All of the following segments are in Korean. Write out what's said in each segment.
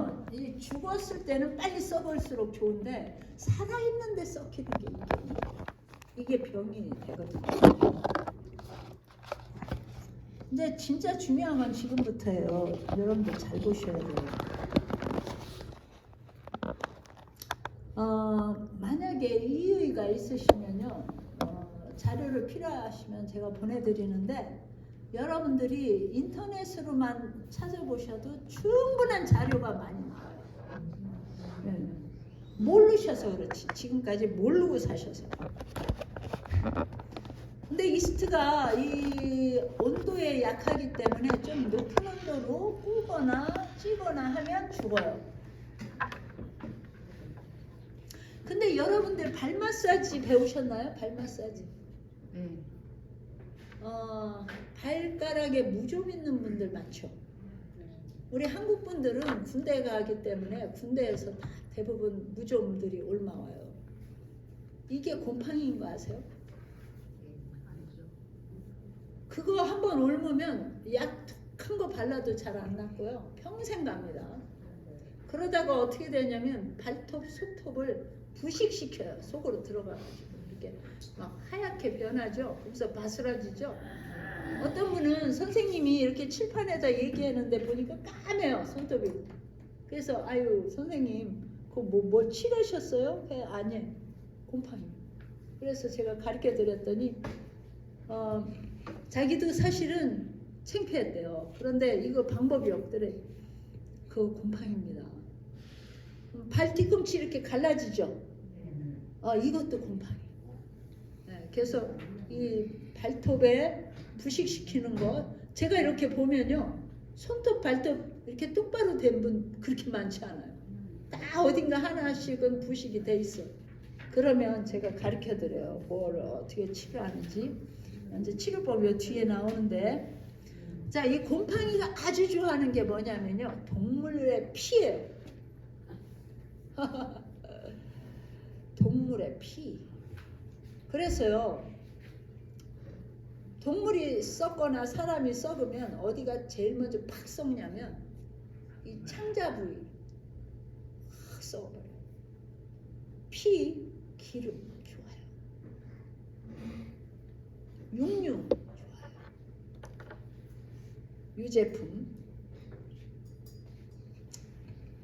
왜냐면 이 죽었을 때는 빨리 썩을수록 좋은데 살아있는데 썩히는 게 이게 병이 되거든요. 근데 진짜 중요한 건 지금부터예요. 여러분들 잘 보셔야 돼요. 만약에 이의가 있으시면요, 자료를 필요하시면 제가 보내드리는데 여러분들이 인터넷으로만 찾아보셔도 충분한 자료가 많이 나와요. 네. 모르셔서 그렇지. 지금까지 모르고 사셔서. 근데 이스트가 이 온도에 약하기 때문에 좀 높은 온도로 구거나 찌거나 하면 죽어요. 근데 여러분들 발 마사지 배우셨나요? 발 마사지? 네. 발가락에 무좀 있는 분들 많죠. 우리 한국 분들은 군대 가기 때문에 군대에서 다 대부분 무좀들이 옮아와요. 이게 곰팡이인 거 아세요? 그거 한번 옮으면 약 큰 거 발라도 잘 안 낫고요. 평생 갑니다. 그러다가 어떻게 되냐면 발톱, 손톱을 부식시켜요. 속으로 들어가가지고 이렇게 막 하얗게 변하죠. 그래서 바스라지죠. 어떤 분은 선생님이 이렇게 칠판에다 얘기하는데 보니까 까매요, 손톱이. 그래서 아유 선생님 그거 뭐 칠하셨어요? 아니 곰팡이. 그래서 제가 가르쳐 드렸더니 자기도 사실은 창피했대요. 그런데 이거 방법이 없더래. 그거 곰팡이입니다. 발 뒤꿈치 이렇게 갈라지죠. 이것도 곰팡이. 네, 그래서 이 발톱에 부식시키는 거 제가 이렇게 보면요, 손톱 발톱 이렇게 똑바로 된 분 그렇게 많지 않아요. 다 어딘가 하나씩은 부식이 돼 있어. 그러면 제가 가르쳐 드려요. 뭘 어떻게 치료하는지. 이제 치료법이 뒤에 나오는데, 자, 이 곰팡이가 아주 좋아하는 게 뭐냐면요, 동물의 피예요. 동물의 피. 그래서요, 동물이 썩거나 사람이 썩으면 어디가 제일 먼저 팍 썩냐면 이 창자 부위 확 썩어버려요. 피, 기름 좋아요. 육류 좋아요. 유제품.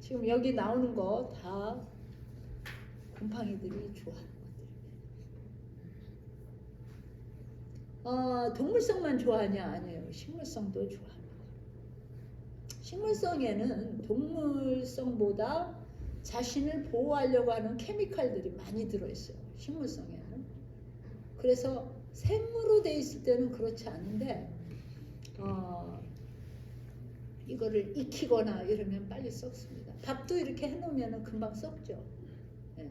지금 여기 나오는 거 다 곰팡이들이 좋아하는 것들. 동물성만 좋아하냐? 아니에요. 식물성도 좋아합니다. 식물성에는 동물성보다 자신을 보호하려고 하는 케미칼들이 많이 들어있어요. 식물성에는. 그래서 생으로 돼 있을 때는 그렇지 않은데 이거를 익히거나 이러면 빨리 썩습니다. 밥도 이렇게 해놓으면 금방 썩죠. 네.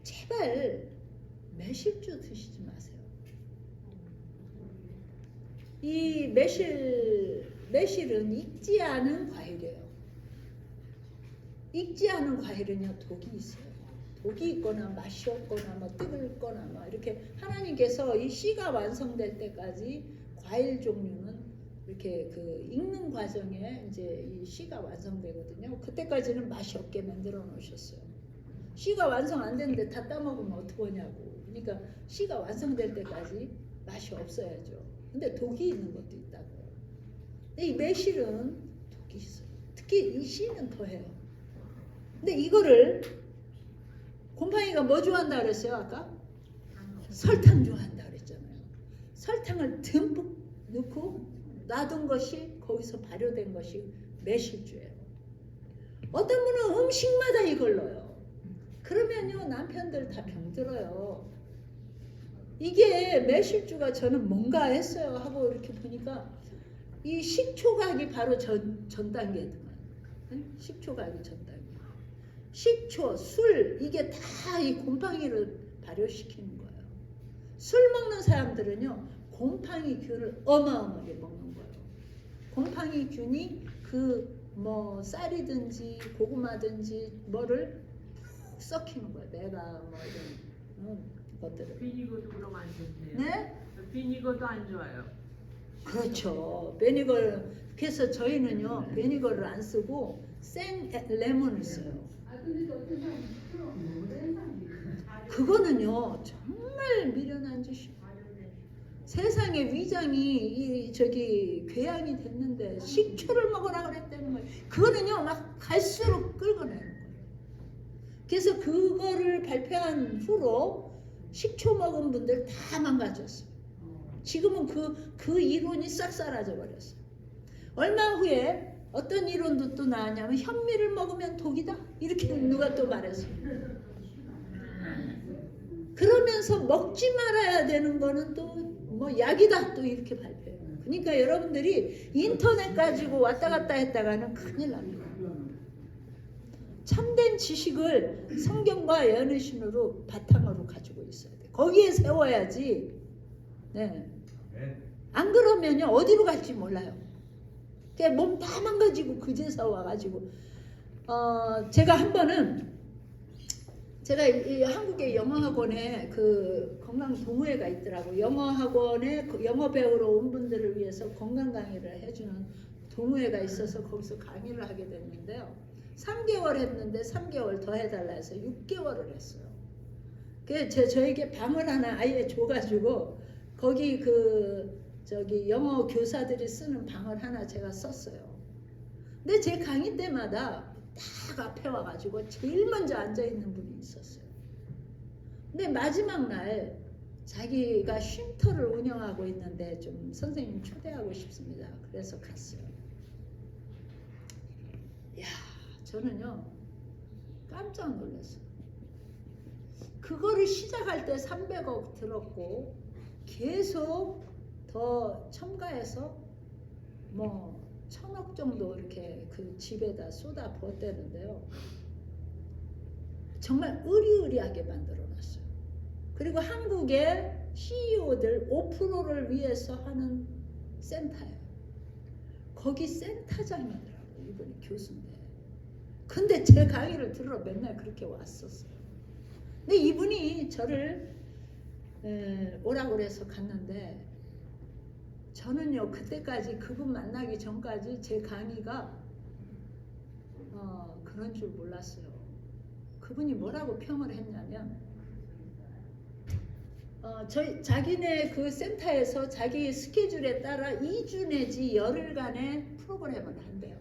제발 매실주 드시지 마세요. 이 매실은 익지 않은 과일이에요. 익지 않은 과일은요, 독이 있어요. 독이 있거나 맛이 없거나 뭐 뜨겁거나 뭐 이렇게 하나님께서 이 씨가 완성될 때까지 과일 종류는 이렇게 그 익는 과정에 이제 이 씨가 완성되거든요. 그때까지는 맛이 없게 만들어 놓으셨어요. 씨가 완성 안 됐는데 다 따먹으면 어떡하냐고. 그러니까 씨가 완성될 때까지 맛이 없어야죠. 근데 독이 있는 것도 있다고요. 근데 이 매실은 독이 있어요. 특히 이 씨는 더해요. 근데 이거를 곰팡이가 뭐 좋아한다 그랬어요 아까? 설탕 좋아한다 그랬잖아요. 설탕을 듬뿍 넣고 놔둔 것이 거기서 발효된 것이 매실주예요. 어떤 분은 음식마다 이걸 넣어요. 그러면요 남편들 다 병들어요. 이게 매실주가 저는 뭔가 했어요 하고 이렇게 보니까 이 식초각이 바로 전 단계더만. 식초각이 전 단계. 식초, 술 이게 다 이 곰팡이를 발효시키는 거예요. 술 먹는 사람들은요 곰팡이 균을 어마어마하게 먹는 거예요. 곰팡이 균이 그 뭐 쌀이든지 고구마든지 뭐를 푹 썩히는 거예요. 내가 뭐 이런 것들을. 비니거도 그럼 안 좋네요. 네? 비니거도 안 좋아요. 그렇죠. 베니걸. 그래서 저희는요 베니걸을 안 쓰고 생 레몬을 써요. 그거는요 정말 미련한 짓이에요. 세상에 위장이 저기 궤양이 됐는데 식초를 먹으라 그랬다는 거예요. 그거는요 막 갈수록 끌어내는 거예요. 그래서 그거를 발표한 후로 식초 먹은 분들 다 망가졌어요. 지금은 그 이론이 싹 사라져 버렸어요. 얼마 후에 어떤 이론도 또 나왔냐면 현미를 먹으면 독이다 이렇게 누가 또 말했어요. 그러면서 먹지 말아야 되는 거는 또 뭐 약이다 또 이렇게 발표해요. 그러니까 여러분들이 인터넷 가지고 왔다 갔다 했다가는 큰일 납니다. 참된 지식을 성경과 예언의신으로 바탕으로 가지고 있어야 돼. 거기에 세워야지. 네. 안 그러면요 어디로 갈지 몰라요. 그냥 몸 다 망가지고 그제서 와가지고 제가 한 번은 제가 이 한국의 영어학원에 그 건강 동호회가 있더라고. 영어학원에 영어 배우러 온 분들을 위해서 건강 강의를 해주는 동호회가 있어서 거기서 강의를 하게 됐는데요. 3개월 했는데 3개월 더 해달라 해서 6개월을 했어요. 그래서 저에게 방을 하나 아예 줘가지고 거기 저기 영어 교사들이 쓰는 방을 하나 제가 썼어요. 근데 제 강의 때마다 딱 앞에 와가지고 제일 먼저 앉아있는 분이 있었어요. 근데 마지막 날 자기가 쉼터를 운영하고 있는데 좀 선생님 초대하고 싶습니다. 그래서 갔어요. 야, 저는요 깜짝 놀랐어요. 그거를 시작할 때 300억 들었고 계속 더 첨가해서 뭐 1000억 정도 이렇게 그 집에다 쏟아 부었대는데요. 정말 의리의리하게 만들어놨어요. 그리고 한국의 CEO들 5%를 위해서 하는 센터예요. 거기 센터장이더라고요. 이분이 교수인데. 근데 제 강의를 들으러 맨날 그렇게 왔었어요. 근데 이분이 저를 오라고 그래서 갔는데 저는요 그때까지 그분 만나기 전까지 제 강의가 그런 줄 몰랐어요. 그분이 뭐라고 평을 했냐면 자기네 그 센터에서 자기 스케줄에 따라 2주 내지 열흘간의 프로그램을 한대요.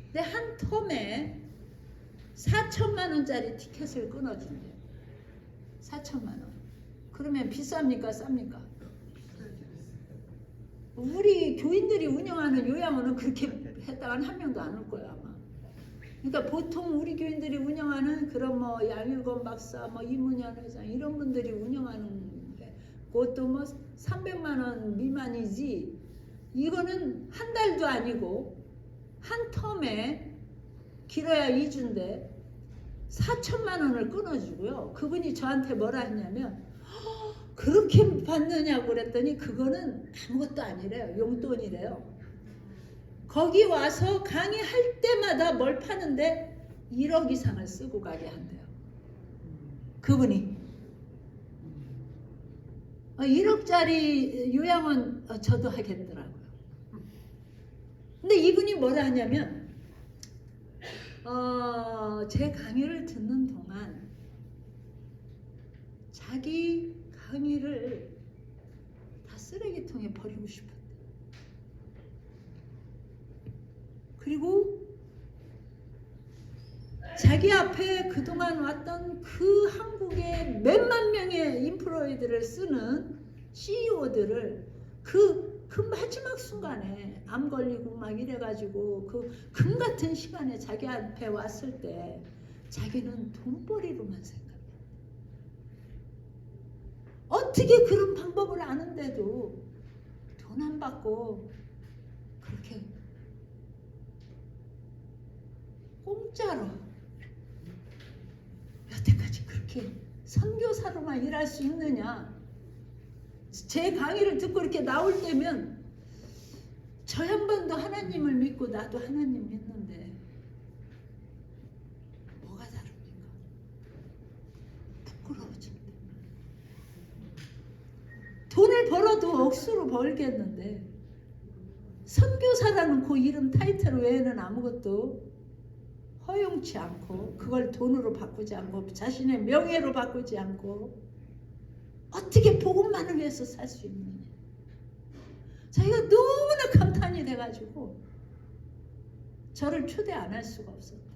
근데 한 텀에 4천만 원짜리 티켓을 끊어준대요. 4천만 원. 그러면 비쌉니까 쌉니까? 우리 교인들이 운영하는 요양원은 그렇게 했다가는 한 명도 안 올 거예요 아마. 그러니까 보통 우리 교인들이 운영하는 그런 뭐 양일권 박사, 뭐 이문현 회장 이런 분들이 운영하는 게 그것도 뭐 300만 원 미만이지. 이거는 한 달도 아니고 한 텀에 길어야 2주인데 4천만 원을 끊어주고요. 그분이 저한테 뭐라 했냐면 그렇게 받느냐고 그랬더니 그거는 아무것도 아니래요. 용돈이래요. 거기 와서 강의할 때마다 뭘 파는데 1억 이상을 쓰고 가게 한대요. 그분이 1억짜리 요양원 저도 하겠더라고요. 근데 이분이 뭐라 하냐면 제 강의를 듣는 동안 자기 강의를 다 쓰레기통에 버리고 싶었대. 그리고 자기 앞에 그동안 왔던 그 한국의 몇만 명의 인플로이들을 쓰는 CEO들을 그 마지막 순간에 암 걸리고 막 이래가지고 그 금 같은 시간에 자기 앞에 왔을 때 자기는 돈벌이로만 생각해. 어떻게 그런 방법을 아는데도 돈 안 받고 그렇게 공짜로 여태까지 그렇게 선교사로만 일할 수 있느냐. 제 강의를 듣고 이렇게 나올 때면 저 양반도 하나님을 믿고 나도 하나님 믿는데 뭐가 다릅니까? 부끄러워진다. 돈을 벌어도 억수로 벌겠는데 선교사라는 그 이름 타이틀 외에는 아무것도 허용치 않고 그걸 돈으로 바꾸지 않고 자신의 명예로 바꾸지 않고 어떻게 복음만을 위해서 살 수 있느냐. 자기가 너무나 감탄이 돼가지고 저를 초대 안 할 수가 없었대요.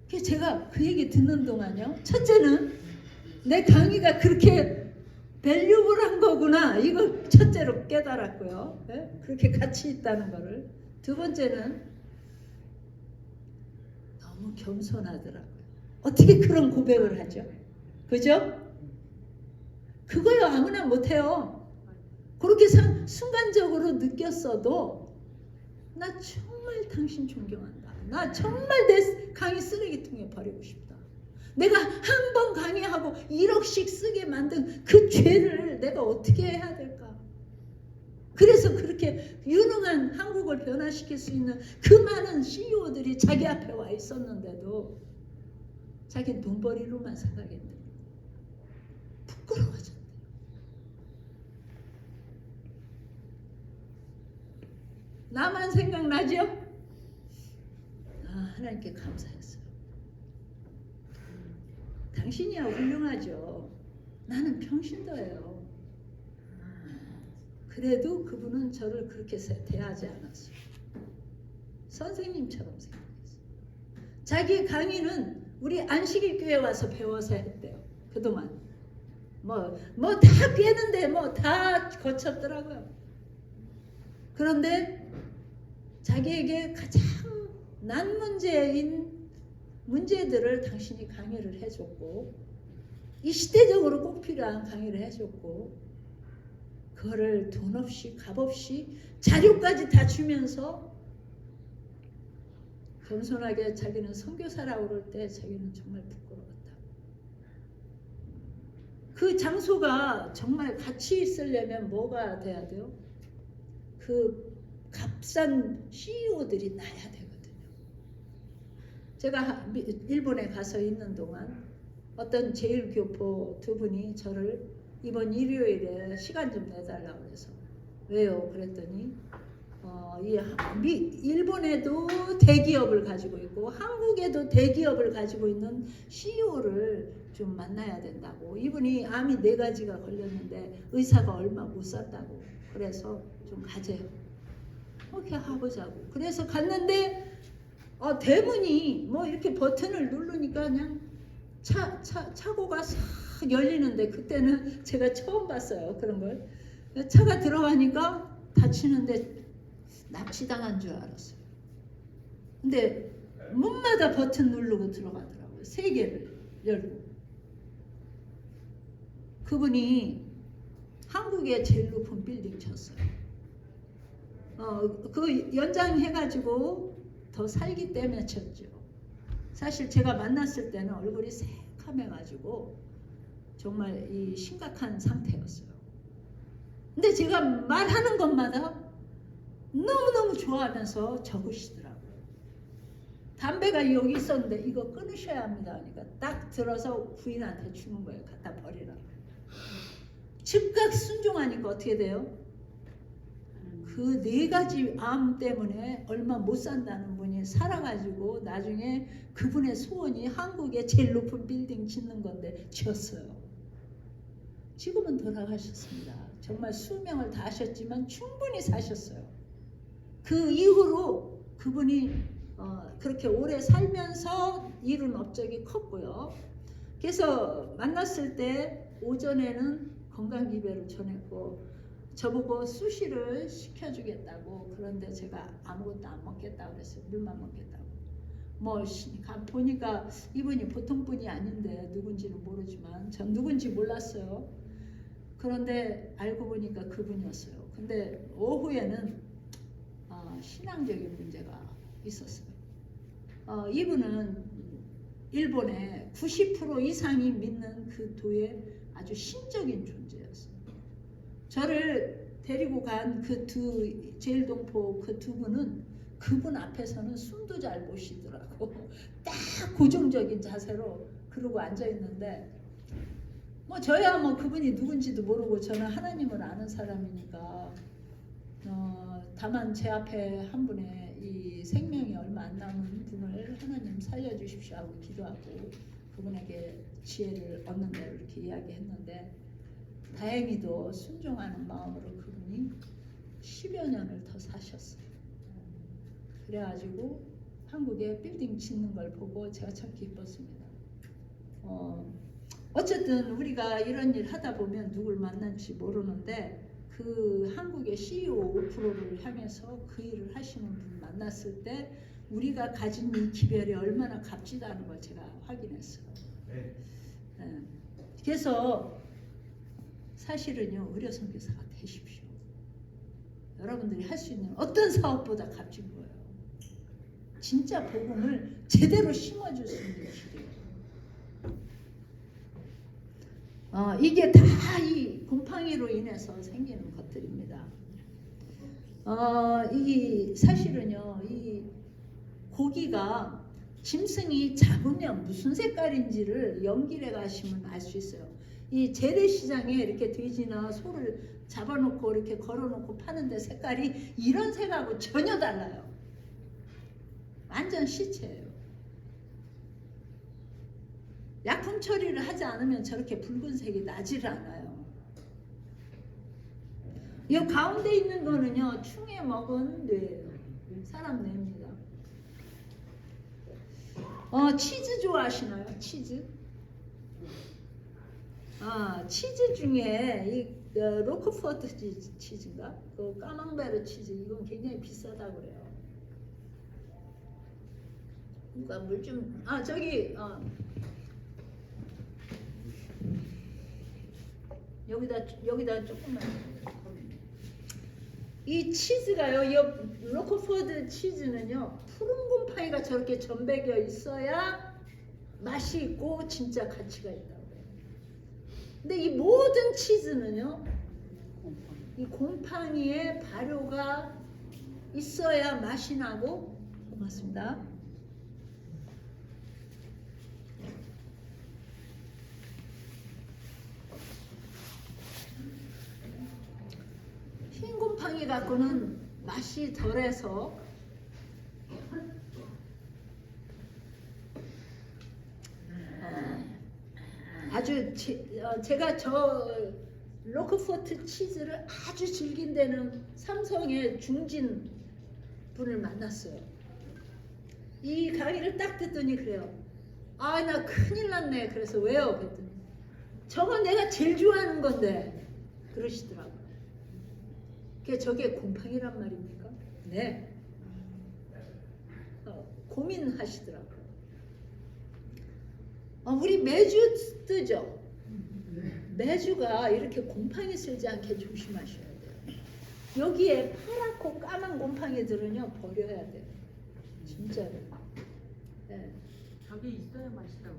그래서 제가 그 얘기 듣는 동안요. 첫째는 내 강의가 그렇게 밸류블한 거구나. 이걸 첫째로 깨달았고요. 네? 그렇게 가치 있다는 거를. 두 번째는 너무 겸손하더라고요. 어떻게 그런 고백을 하죠? 그죠? 그거요 아무나 못해요. 그렇게 순간적으로 느꼈어도 나 정말 당신 존경한다. 나 정말 내 강의 쓰레기통에 버리고 싶다. 내가 한 번 강의하고 1억씩 쓰게 만든 그 죄를 내가 어떻게 해야 될까? 그래서 그렇게 유능한 한국을 변화시킬 수 있는 그 많은 CEO들이 자기 앞에 와 있었는데도 자기 돈벌이로만 생각했는데 부끄러워졌대. 나만 생각나죠? 하나님께 감사했어요. 당신이야 훌륭하죠. 나는 평신도예요. 그래도 그분은 저를 그렇게 대하지 않았어요. 선생님처럼 생각했어요. 자기 강의는 우리 안식일 교회 와서 배워서 했대요. 그동안 뭐 다 꿰는데 뭐 다 거쳤더라고요. 그런데 자기에게 가장 난 문제들을 당신이 강의를 해줬고 이 시대적으로 꼭 필요한 강의를 해줬고 그거를 돈 없이 값 없이 자료까지 다 주면서 겸손하게 자기는 선교사라고 그럴 때 자기는 정말 부끄러웠다. 그 장소가 정말 가치 있으려면 뭐가 돼야 돼요? 그 값싼 CEO들이 나야 되거든요. 제가 일본에 가서 있는 동안 어떤 제일교포 두 분이 저를 이번 일요일에 시간 좀 내달라고 해서 왜요? 그랬더니 일본에도 대기업을 가지고 있고 한국에도 대기업을 가지고 있는 CEO를 좀 만나야 된다고. 이분이 암이 4가지가 걸렸는데 의사가 얼마 못 썼다고. 그래서 좀 가재요. 그렇게 해보자고. 그래서 갔는데 대문이 뭐 이렇게 버튼을 누르니까 그냥 차고가 싹 열리는데 그때는 제가 처음 봤어요. 그런 걸. 차가 들어가니까 닫히는데 납치당한 줄 알았어요. 근데 문마다 버튼 누르고 들어가더라고요. 3개를 열고. 그분이 한국의 제일 높은 빌딩 쳤어요. 그 연장해가지고 더 살기 때문에 쳤죠. 사실 제가 만났을 때는 얼굴이 새카매가지고 정말 이 심각한 상태였어요. 근데 제가 말하는 것마다 너무너무 좋아하면서 적으시더라고요. 담배가 여기 있었는데 이거 끊으셔야 합니다. 그러니까 딱 들어서 부인한테 주는 거예요. 갖다 버리라고. 즉각 순종하니까 어떻게 돼요? 그 4가지 암 때문에 얼마 못 산다는 분이 살아가지고 나중에 그분의 소원이 한국의 제일 높은 빌딩 짓는 건데 지었어요. 지금은 돌아가셨습니다. 정말 수명을 다 하셨지만 충분히 사셨어요. 그 이후로 그분이 그렇게 오래 살면서 이룬 업적이 컸고요. 그래서 만났을 때 오전에는 건강기별을 전했고 저보고 수시를 시켜주겠다고. 그런데 제가 아무것도 안 먹겠다고 그랬어요. 물만 먹겠다고. 보니까 이분이 보통 분이 아닌데 누군지는 모르지만 전 누군지 몰랐어요. 그런데 알고 보니까 그분이었어요. 근데 오후에는 신앙적인 문제가 있었어요. 이분은 일본의 90% 이상이 믿는 그 도의 아주 신적인 존재였어요. 저를 데리고 간 그 제일동포 그 2분은 그분 앞에서는 숨도 잘 못 쉬더라고. 딱 고정적인 자세로 그러고 앉아 있는데 저야 그분이 누군지도 모르고 저는 하나님을 아는 사람이니까 다만 제 앞에 한 분의 이 생명이 얼마 안 남은 분을 하나님 살려주십시오 하고 기도하고 그분에게 지혜를 얻는 대로 이렇게 이야기했는데 다행히도 순종하는 마음으로 그분이 10여 년을 더 사셨어요. 그래가지고 한국에 빌딩 짓는 걸 보고 제가 참 기뻤습니다. 어쨌든 우리가 이런 일 하다 보면 누굴 만날지 모르는데 그 한국의 CEO 5%를 향해서 그 일을 하시는 분 만났을 때 우리가 가진 이 기별이 얼마나 값지다는 걸 제가 확인했어요. 네. 그래서 사실은요, 의료 선교사가 되십시오. 여러분들이 할 수 있는 어떤 사업보다 값진 거예요. 진짜 복음을 제대로 심어줄 수 있는 길이에요. 이게 다 이 곰팡이로 인해서 생기는 것들입니다. 이 사실은요, 이 고기가 짐승이 잡으면 무슨 색깔인지를 연길에 가시면 알 수 있어요. 이 재래시장에 이렇게 돼지나 소를 잡아놓고 이렇게 걸어놓고 파는데 색깔이 이런 색하고 전혀 달라요. 완전 시체예요. 약품 처리를 하지 않으면 저렇게 붉은색이 나질 않아요. 이 가운데 있는 거는요, 충에 먹은 뇌예요. 사람 뇌입니다. 치즈 좋아하시나요? 치즈? 치즈 중에 이 로크포트 치즈인가? 그 까망베르 치즈 이건 굉장히 비싸다 그래요. 누가 물 좀 저기 여기다 조금만. 이 치즈가요, 이 로크포드 치즈는요, 푸른 곰팡이가 저렇게 전배겨 있어야 맛이 있고 진짜 가치가 있다고 해요. 근데 이 모든 치즈는요, 이 곰팡이의 발효가 있어야 맛이 나고. 고맙습니다. 흰 곰팡이 갖고는 맛이 덜해서 아주 제가 저 로크포트 치즈를 아주 즐긴 데는 삼성의 중진 분을 만났어요. 이 강의를 딱 듣더니 그래요. 나 큰일 났네. 그래서 왜요? 그랬더니 저건 내가 제일 좋아하는 건데 그러시더라고요. 저게 곰팡이란 말입니까? 네. 고민하시더라고요. 우리 매주 뜨죠? 매주가 이렇게 곰팡이 쓸지 않게 조심하셔야 돼요. 여기에 파랗고 까만 곰팡이들은요, 버려야 돼요. 진짜로. 네. 저게 있어야 맛있다고.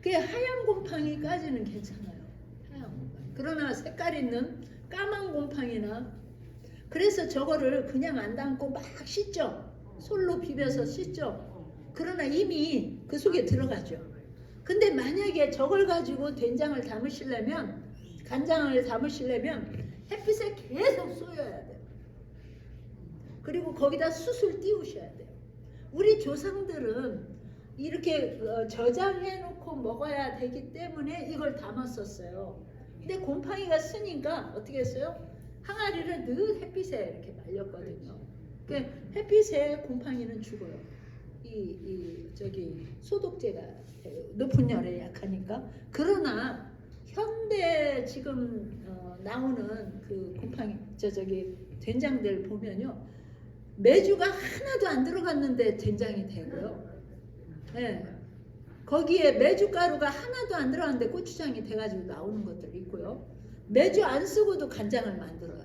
그 하얀 곰팡이까지는 괜찮아요. 하얀 곰팡이. 그러나 색깔 있는 까만 곰팡이나, 그래서 저거를 그냥 안 담고 막 씻죠. 솔로 비벼서 씻죠. 그러나 이미 그 속에 들어가죠. 근데 만약에 저걸 가지고 된장을 담으시려면, 간장을 담으시려면 햇빛에 계속 쏘여야 돼요. 그리고 거기다 숯을 띄우셔야 돼요. 우리 조상들은 이렇게 저장해 놓고 먹어야 되기 때문에 이걸 담았었어요. 근데 곰팡이가 쓰니까 어떻게 했어요? 항아리를 늘 햇빛에 이렇게 말렸거든요. 그러니까 햇빛에 곰팡이는 죽어요. 저기 소독제가 높은 열에 약하니까. 그러나 현대 지금 나오는 그 곰팡이 저기 된장들 보면요, 메주가 하나도 안 들어갔는데 된장이 되고요. 네. 거기에 메주가루가 하나도 안 들어갔는데 고추장이 돼가지고 나오는 것들이 있고요. 메주 안 쓰고도 간장을 만들어요.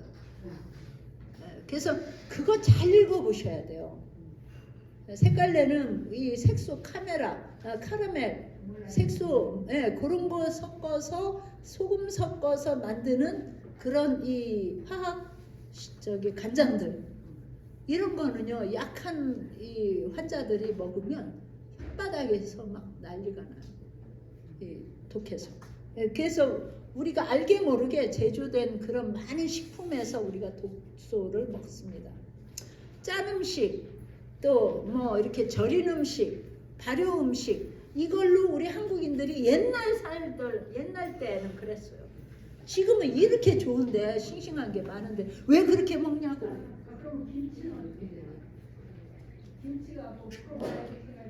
네. 그래서 그거 잘 읽어보셔야 돼요. 색깔내는 이 색소 카라멜, 색소, 그런 거 섞어서 소금 섞어서 만드는 그런 이 화학 간장들, 이런 거는요, 약한 이 환자들이 먹으면 혓바닥에서 막 난리가 나요. 독해서. 그래서 우리가 알게 모르게 제조된 그런 많은 식품에서 우리가 독소를 먹습니다. 짠 음식, 또 뭐 이렇게 절인 음식, 발효 음식, 이걸로 우리 한국인들이 옛날 때는 그랬어요. 지금은 이렇게 좋은데 싱싱한 게 많은데 왜 그렇게 먹냐고.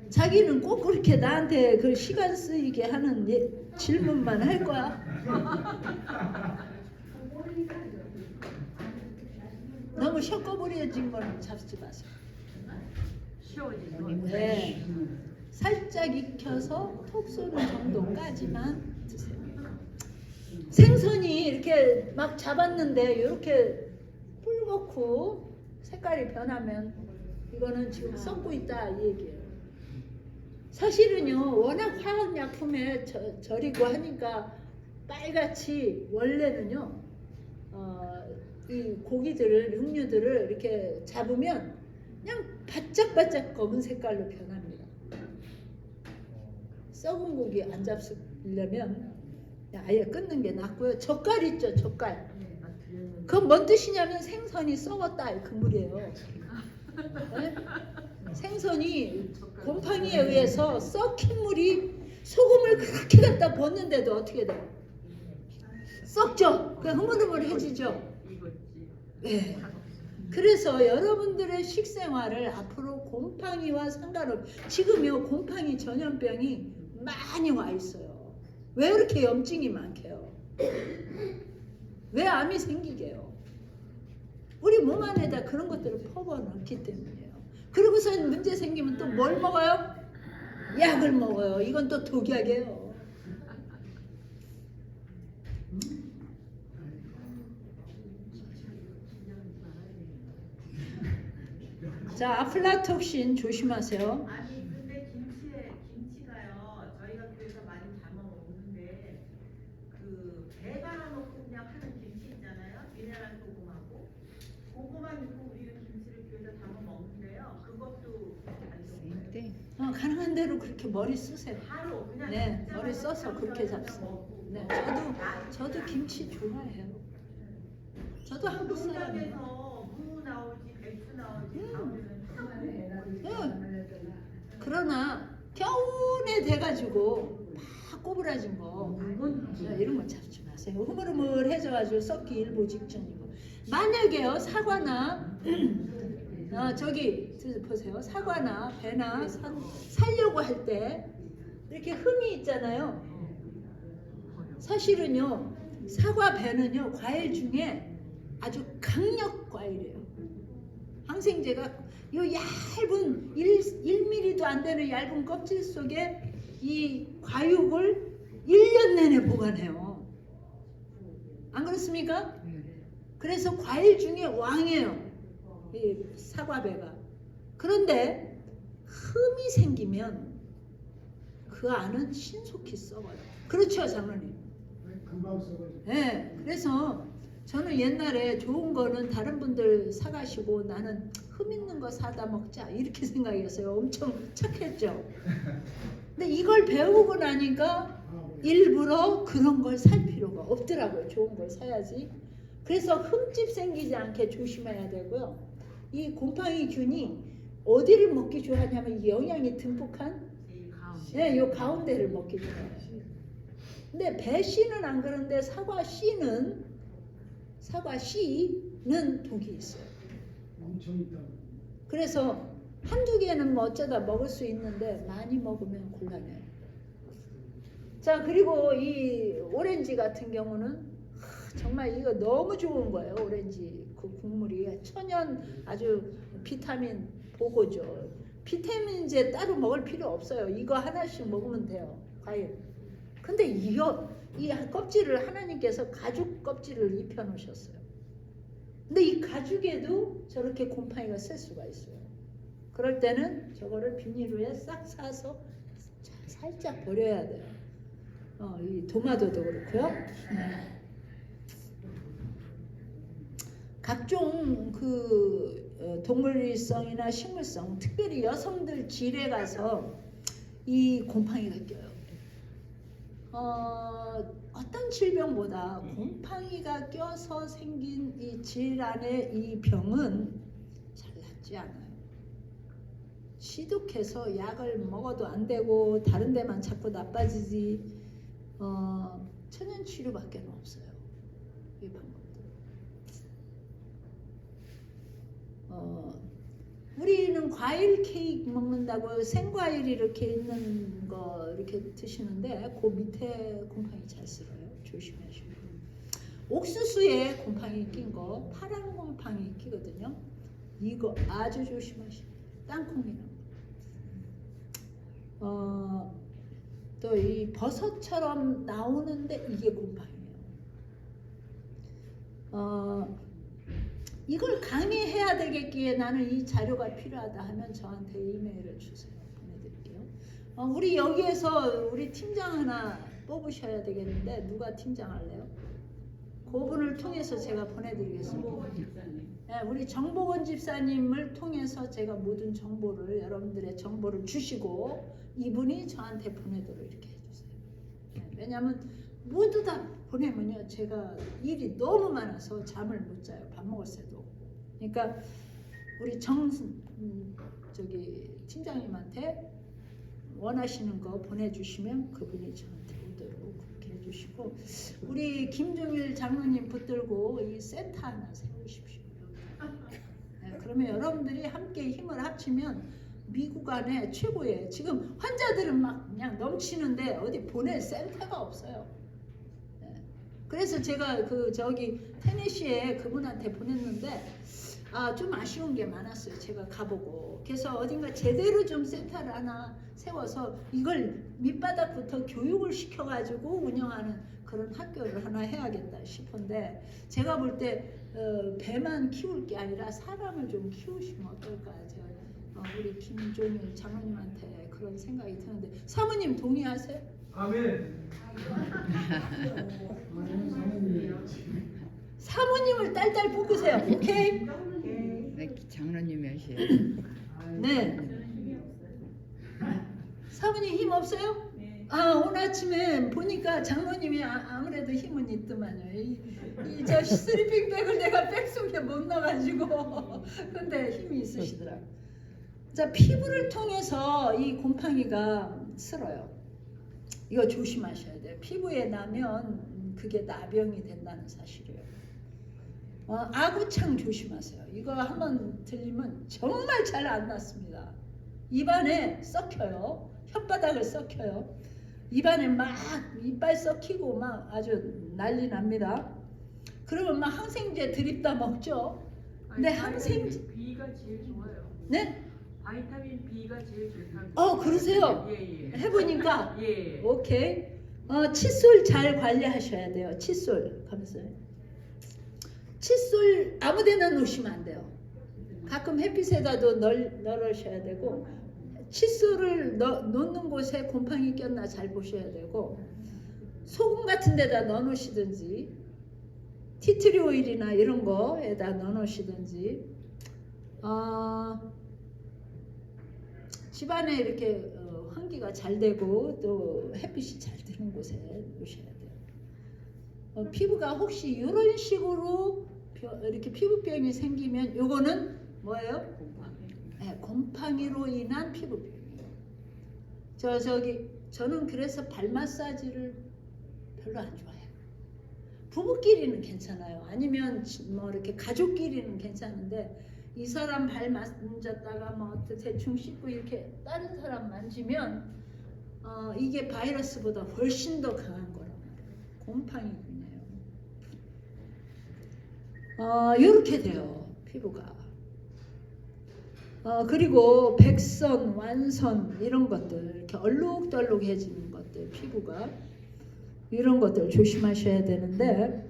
자기는 꼭 그렇게 나한테 그 시간 쓰이게 하는 질문만 할 거야. 너무 셔꺼버려진 거는 잡지 마세요. 쉬워진 거. 네. 살짝 익혀서 톡 쏘는 정도까지만 드세요. 생선이 이렇게 막 잡았는데 이렇게 뿔겋고 색깔이 변하면 이거는 지금 썩고 있다 이 얘기예요. 사실은요, 워낙 화학약품에 절이고 하니까 빨갛지, 원래는요 이 고기들을, 육류들을 이렇게 잡으면 그냥 바짝바짝 검은 색깔로 변합니다. 썩은 고기 안 잡수려면 아예 끊는 게 낫고요. 젓갈 있죠, 젓갈. 그건 뭔 뜻이냐면 생선이 썩었다 그 말이에요. 네? 생선이 곰팡이에 의해서 썩힌 물이 소금을 그렇게 갖다 붓는데도 어떻게 돼요? 썩죠? 그냥 흐물흐물해지죠? 네. 그래서 여러분들의 식생활을 앞으로 곰팡이와 상관없이, 지금요 곰팡이 전염병이 많이 와 있어요. 왜 그렇게 염증이 많게요? 왜 암이 생기게요? 우리 몸 안에다 그런 것들을 퍼부어넣기 때문이에요. 그러고서 문제 생기면 또 뭘 먹어요? 약을 먹어요. 이건 또 독약이에요. 자, 아플라톡신 조심하세요. 아니 근데 김치가요 저희가 교회에서 많이 담아 먹는데 그 배 갈아놓고 그냥 하는 김치 있잖아요. 미네랄 소금하고 고구마 넣고 우리는 김치를 교회에서 담아 먹는데요. 그것도 안 좋은 거예요. 가능한 대로 그렇게 머리 쓰세요. 하루 그냥 네, 진짜 머리 써서 그렇게 잡세요. 네, 저도 김치 좋아해요. 저도 한국 사람이에요. 농장에서 무 나오지 배추 나오지 그러나 겨울에 돼가지고 막 꼬부라진 거 이런 거 잡지 마세요. 흐물흐물해져가지고 썩기 일보 직전이고. 만약에요 사과나 저기 보세요. 사과나 배나 살려고 할 때 이렇게 흠이 있잖아요. 사실은요 사과, 배는요 과일 중에 아주 강력 과일이에요. 항생제가 요 얇은 1mm도 안 되는 얇은 껍질 속에 이 과육을 1년 내내 보관해요. 안 그렇습니까? 그래서 과일 중에 왕이에요. 이 사과배가. 그런데 흠이 생기면 그 안은 신속히 썩어요. 그렇죠, 장로님? 금방 썩어요. 네, 그래서 저는 옛날에 좋은 거는 다른 분들 사가시고 나는 흠 있는 거 사다 먹자 이렇게 생각했어요. 엄청 착했죠. 근데 이걸 배우고 나니까 일부러 그런 걸 살 필요가 없더라고요. 좋은 걸 사야지. 그래서 흠집 생기지 않게 조심해야 되고요. 이 곰팡이균이 어디를 먹기 좋아하냐면 이 영양이 듬뿍한 네, 요 가운데를 먹기 좋아해요. 근데 배 씨는 안 그런데 사과 씨는 독이 있어요. 엄청 있다. 그래서 한두 개는 뭐 어쩌다 먹을 수 있는데 많이 먹으면 곤란해요. 자, 그리고 이 오렌지 같은 경우는 정말 이거 너무 좋은 거예요. 오렌지 그 국물이 천연 아주 비타민 보고죠. 비타민제 따로 먹을 필요 없어요. 이거 하나씩 먹으면 돼요. 과일. 근데 이 껍질을 하나님께서 가죽 kop질을 입혀 놓으셨어요. 근데 이 가죽에도 저렇게 곰팡이가 쓸 수가 있어요. 그럴 때는 저거를 비닐에 싹 싸서 살짝 버려야 돼요. 이 도마도도 그렇고요. 각종 그 동물성이나 식물성, 특별히 여성들 질에 가서 이 곰팡이가 껴요. 어떤 질병보다 곰팡이가 껴서 생긴 이 질환의 이 병은 잘 낫지 않아요. 시독해서 약을 먹어도 안 되고 다른 데만 자꾸 나빠지지 천연 치료밖에 없어요. 이 방법도. 우리는 과일 케이크 먹는다고 생과일 이렇게 있는 거 이렇게 드시는데 그 밑에 곰팡이 잘 쓸어요. 조심하시고. 옥수수에 곰팡이 낀 거 파란 곰팡이 끼거든요. 이거 아주 조심하시고. 땅콩이랑. 또 이 버섯처럼 나오는데 이게 곰팡이에요. 이걸 강의해야 되겠기에 나는 이 자료가 필요하다 하면 저한테 이메일을 주세요. 보내드릴게요. 우리 여기에서 우리 팀장 하나 뽑으셔야 되겠는데 누가 팀장 할래요? 그분을 통해서 제가 보내드리겠습니다. 네, 우리 정보원 집사님을 통해서 제가 모든 정보를 여러분들의 정보를 주시고 이분이 저한테 보내도록 이렇게 해주세요. 네, 왜냐하면 모두 다 보내면요 제가 일이 너무 많아서 잠을 못 자요. 밥 먹을 새도 없고. 그러니까 우리 팀장님한테 원하시는 거 보내주시면 그분이 저한테 오도록 그렇게 해주시고 우리 김종일 장로님 붙들고 이 센터 하나 세우십시오. 네, 그러면 여러분들이 함께 힘을 합치면 미국 안에 최고의 지금 환자들은 막 그냥 넘치는데 어디 보낼 센터가 없어요. 네. 그래서 제가 테네시에 그분한테 보냈는데 좀 아쉬운 게 많았어요. 제가 가보고 그래서 어딘가 제대로 좀 센터를 하나 세워서 이걸 밑바닥부터 교육을 시켜가지고 운영하는 그런 학교를 하나 해야겠다 싶은데 제가 볼 때 배만 키울 게 아니라 사람을 좀 키우시면 어떨까 제가 우리 김종일 장로님한테 그런 생각이 드는데 사모님 동의하세요? 아멘. 사모님을 딸딸 뽑으세요. 오케이? 장로님이시에요. 네. 사모님 힘 없어요? 오늘 아침에 보니까 장로님이 아무래도 힘은 있더만요. 저 슬리핑백을 내가 백 속에 못 넣어가지고 근데 힘이 있으시더라고요. 자, 피부를 통해서 이 곰팡이가 쓸어요. 이거 조심하셔야 돼요. 피부에 나면 그게 나병이 된다는 사실이에요. 아구창 조심하세요. 이거 한번 들리면 정말 잘 안 낫습니다. 입안에 썩혀요. 혓바닥을 썩혀요. 입안에 막 이빨 썩히고 막 아주 난리 납니다. 그러면 막 항생제 드립다 먹죠. 근데 항생제 B가 제일 좋아요. 네? 바이타민 B가 제일 좋다고. 그러세요? 예. 해보니까 예. 오케이. 칫솔 잘 관리하셔야 돼요. 칫솔 가면서 칫솔 아무데나 놓으시면 안 돼요. 가끔 햇빛에다도 널으셔야 되고 칫솔을 놓는 곳에 곰팡이 꼈나 잘 보셔야 되고 소금 같은 데다 넣어놓으시든지 티트리 오일이나 이런 거에다 넣어놓으시든지 집안에 이렇게 환기가 잘 되고 또 햇빛이 잘 드는 곳에 놓으셔야 돼요. 피부가 혹시 이런 식으로 이렇게 피부병이 생기면 요거는 뭐예요? 네, 곰팡이로 인한 피부병이에요. 저는 그래서 발 마사지를 별로 안 좋아해요. 부부끼리는 괜찮아요. 아니면 뭐 이렇게 가족끼리는 괜찮은데 이 사람 발 만졌다가 뭐 대충 씻고 이렇게 다른 사람 만지면 이게 바이러스보다 훨씬 더 강한 거란 말이에요. 곰팡이군요. 이렇게 돼요. 피부가. 그리고 백선, 완선 이런 것들 이렇게 얼룩덜룩해지는 것들 피부가 이런 것들 조심하셔야 되는데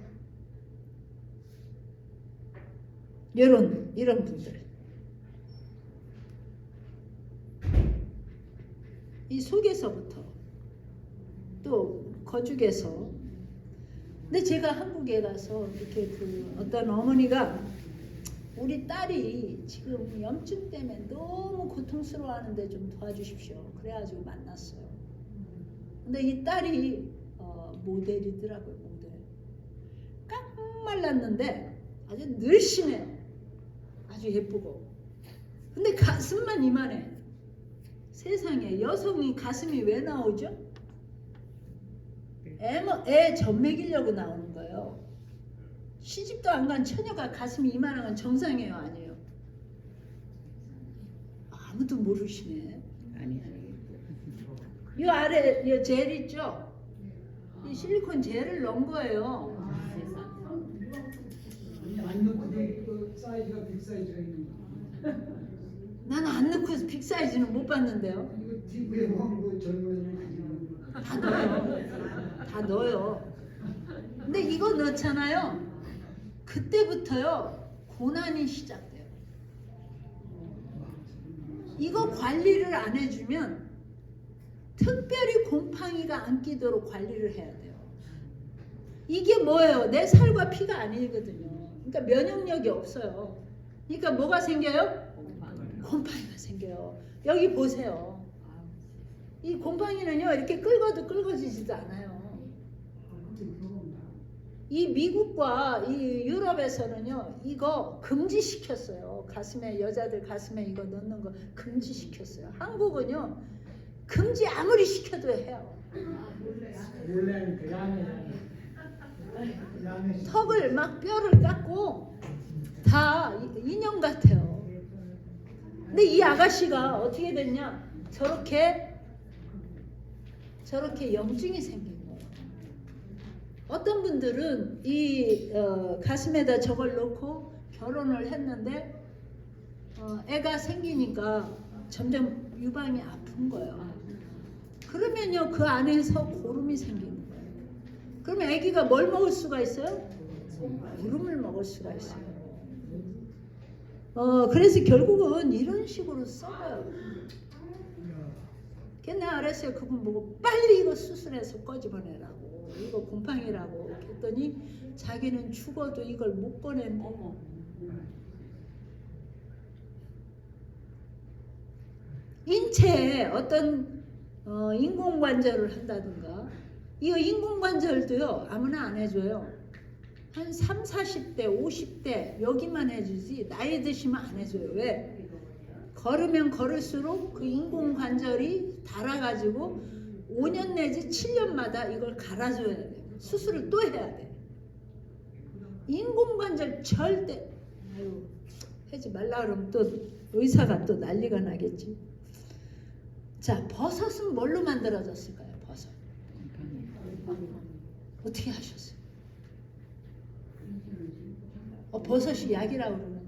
이런 분들 이 속에서부터 또 거죽에서 근데 제가 한국에 가서 이렇게 어떤 어머니가 우리 딸이 지금 염증 때문에 너무 고통스러워하는데 좀 도와주십시오. 그래가지고 만났어요. 근데 이 딸이 모델이더라고요. 모델. 깡 말랐는데 아주 늘씬해요. 아주 예쁘고. 근데 가슴만 이만해. 세상에 여성이 가슴이 왜 나오죠? 애 젖 먹이려고 나오는 거예요. 시집도 안 간 처녀가 가슴이 이만한 건 정상이에요, 아니에요? 아무도 모르시네. 아니. 이 아래 이 젤 있죠? 이 실리콘 젤을 넣은 거예요. 아니 안 넣고 그 사이즈가 빅 사이즈가 있는 거. 나는 안 넣고 빅 사이즈는 못 봤는데요. 이거 TV에 보면 그 젊은 애들 다 넣어요. 다 넣어요. 근데 이거 넣잖아요. 그때부터요 고난이 시작돼요. 이거 관리를 안 해주면 특별히 곰팡이가 안 끼도록 관리를 해야 돼요. 이게 뭐예요? 내 살과 피가 아니거든요. 그러니까 면역력이 없어요. 그러니까 뭐가 생겨요? 곰팡이가 생겨요. 여기 보세요. 이 곰팡이는요 이렇게 긁어도 긁어지지도 않아요. 이 미국과 이 유럽에서는요 이거 금지시켰어요. 가슴에 여자들 가슴에 이거 넣는 거 금지시켰어요. 한국은요 금지 아무리 시켜도 해요. 원래 그 양에 턱을 막 뼈를 깎고 다 인형 같아요. 근데 이 아가씨가 어떻게 됐냐? 저렇게 염증이 생긴 거예요. 어떤 분들은 이 가슴에다 저걸 넣고 결혼을 했는데 애가 생기니까 점점 유방이 아픈 거예요. 그러면요 그 안에서 고름이 생기는 거예요. 그러면 아기가 뭘 먹을 수가 있어요? 고름을 먹을 수가 있어요. 그래서 결국은 이런 식으로 썩어요. 내가 알았어요. 그분 보고 빨리 이거 수술해서 꺼집어내라고. 이거 곰팡이라고. 그랬더니 자기는 죽어도 이걸 못 꺼낸대. 인체에 어떤 인공관절을 한다든가 이 인공관절도요 아무나 안 해줘요. 한 3, 40대, 50대 여기만 해주지 나이 드시면 안 해줘요. 왜? 걸으면 걸을수록 그 인공관절이 닳아가지고 5년 내지 7년마다 이걸 갈아줘야 돼. 수술을 또 해야 돼. 인공관절 절대 하지 말라 그러면 또 의사가 또 난리가 나겠지. 자, 버섯은 뭘로 만들어졌을까요? 버섯. 어떻게 하셨어요? 버섯이 약이라고 그러는데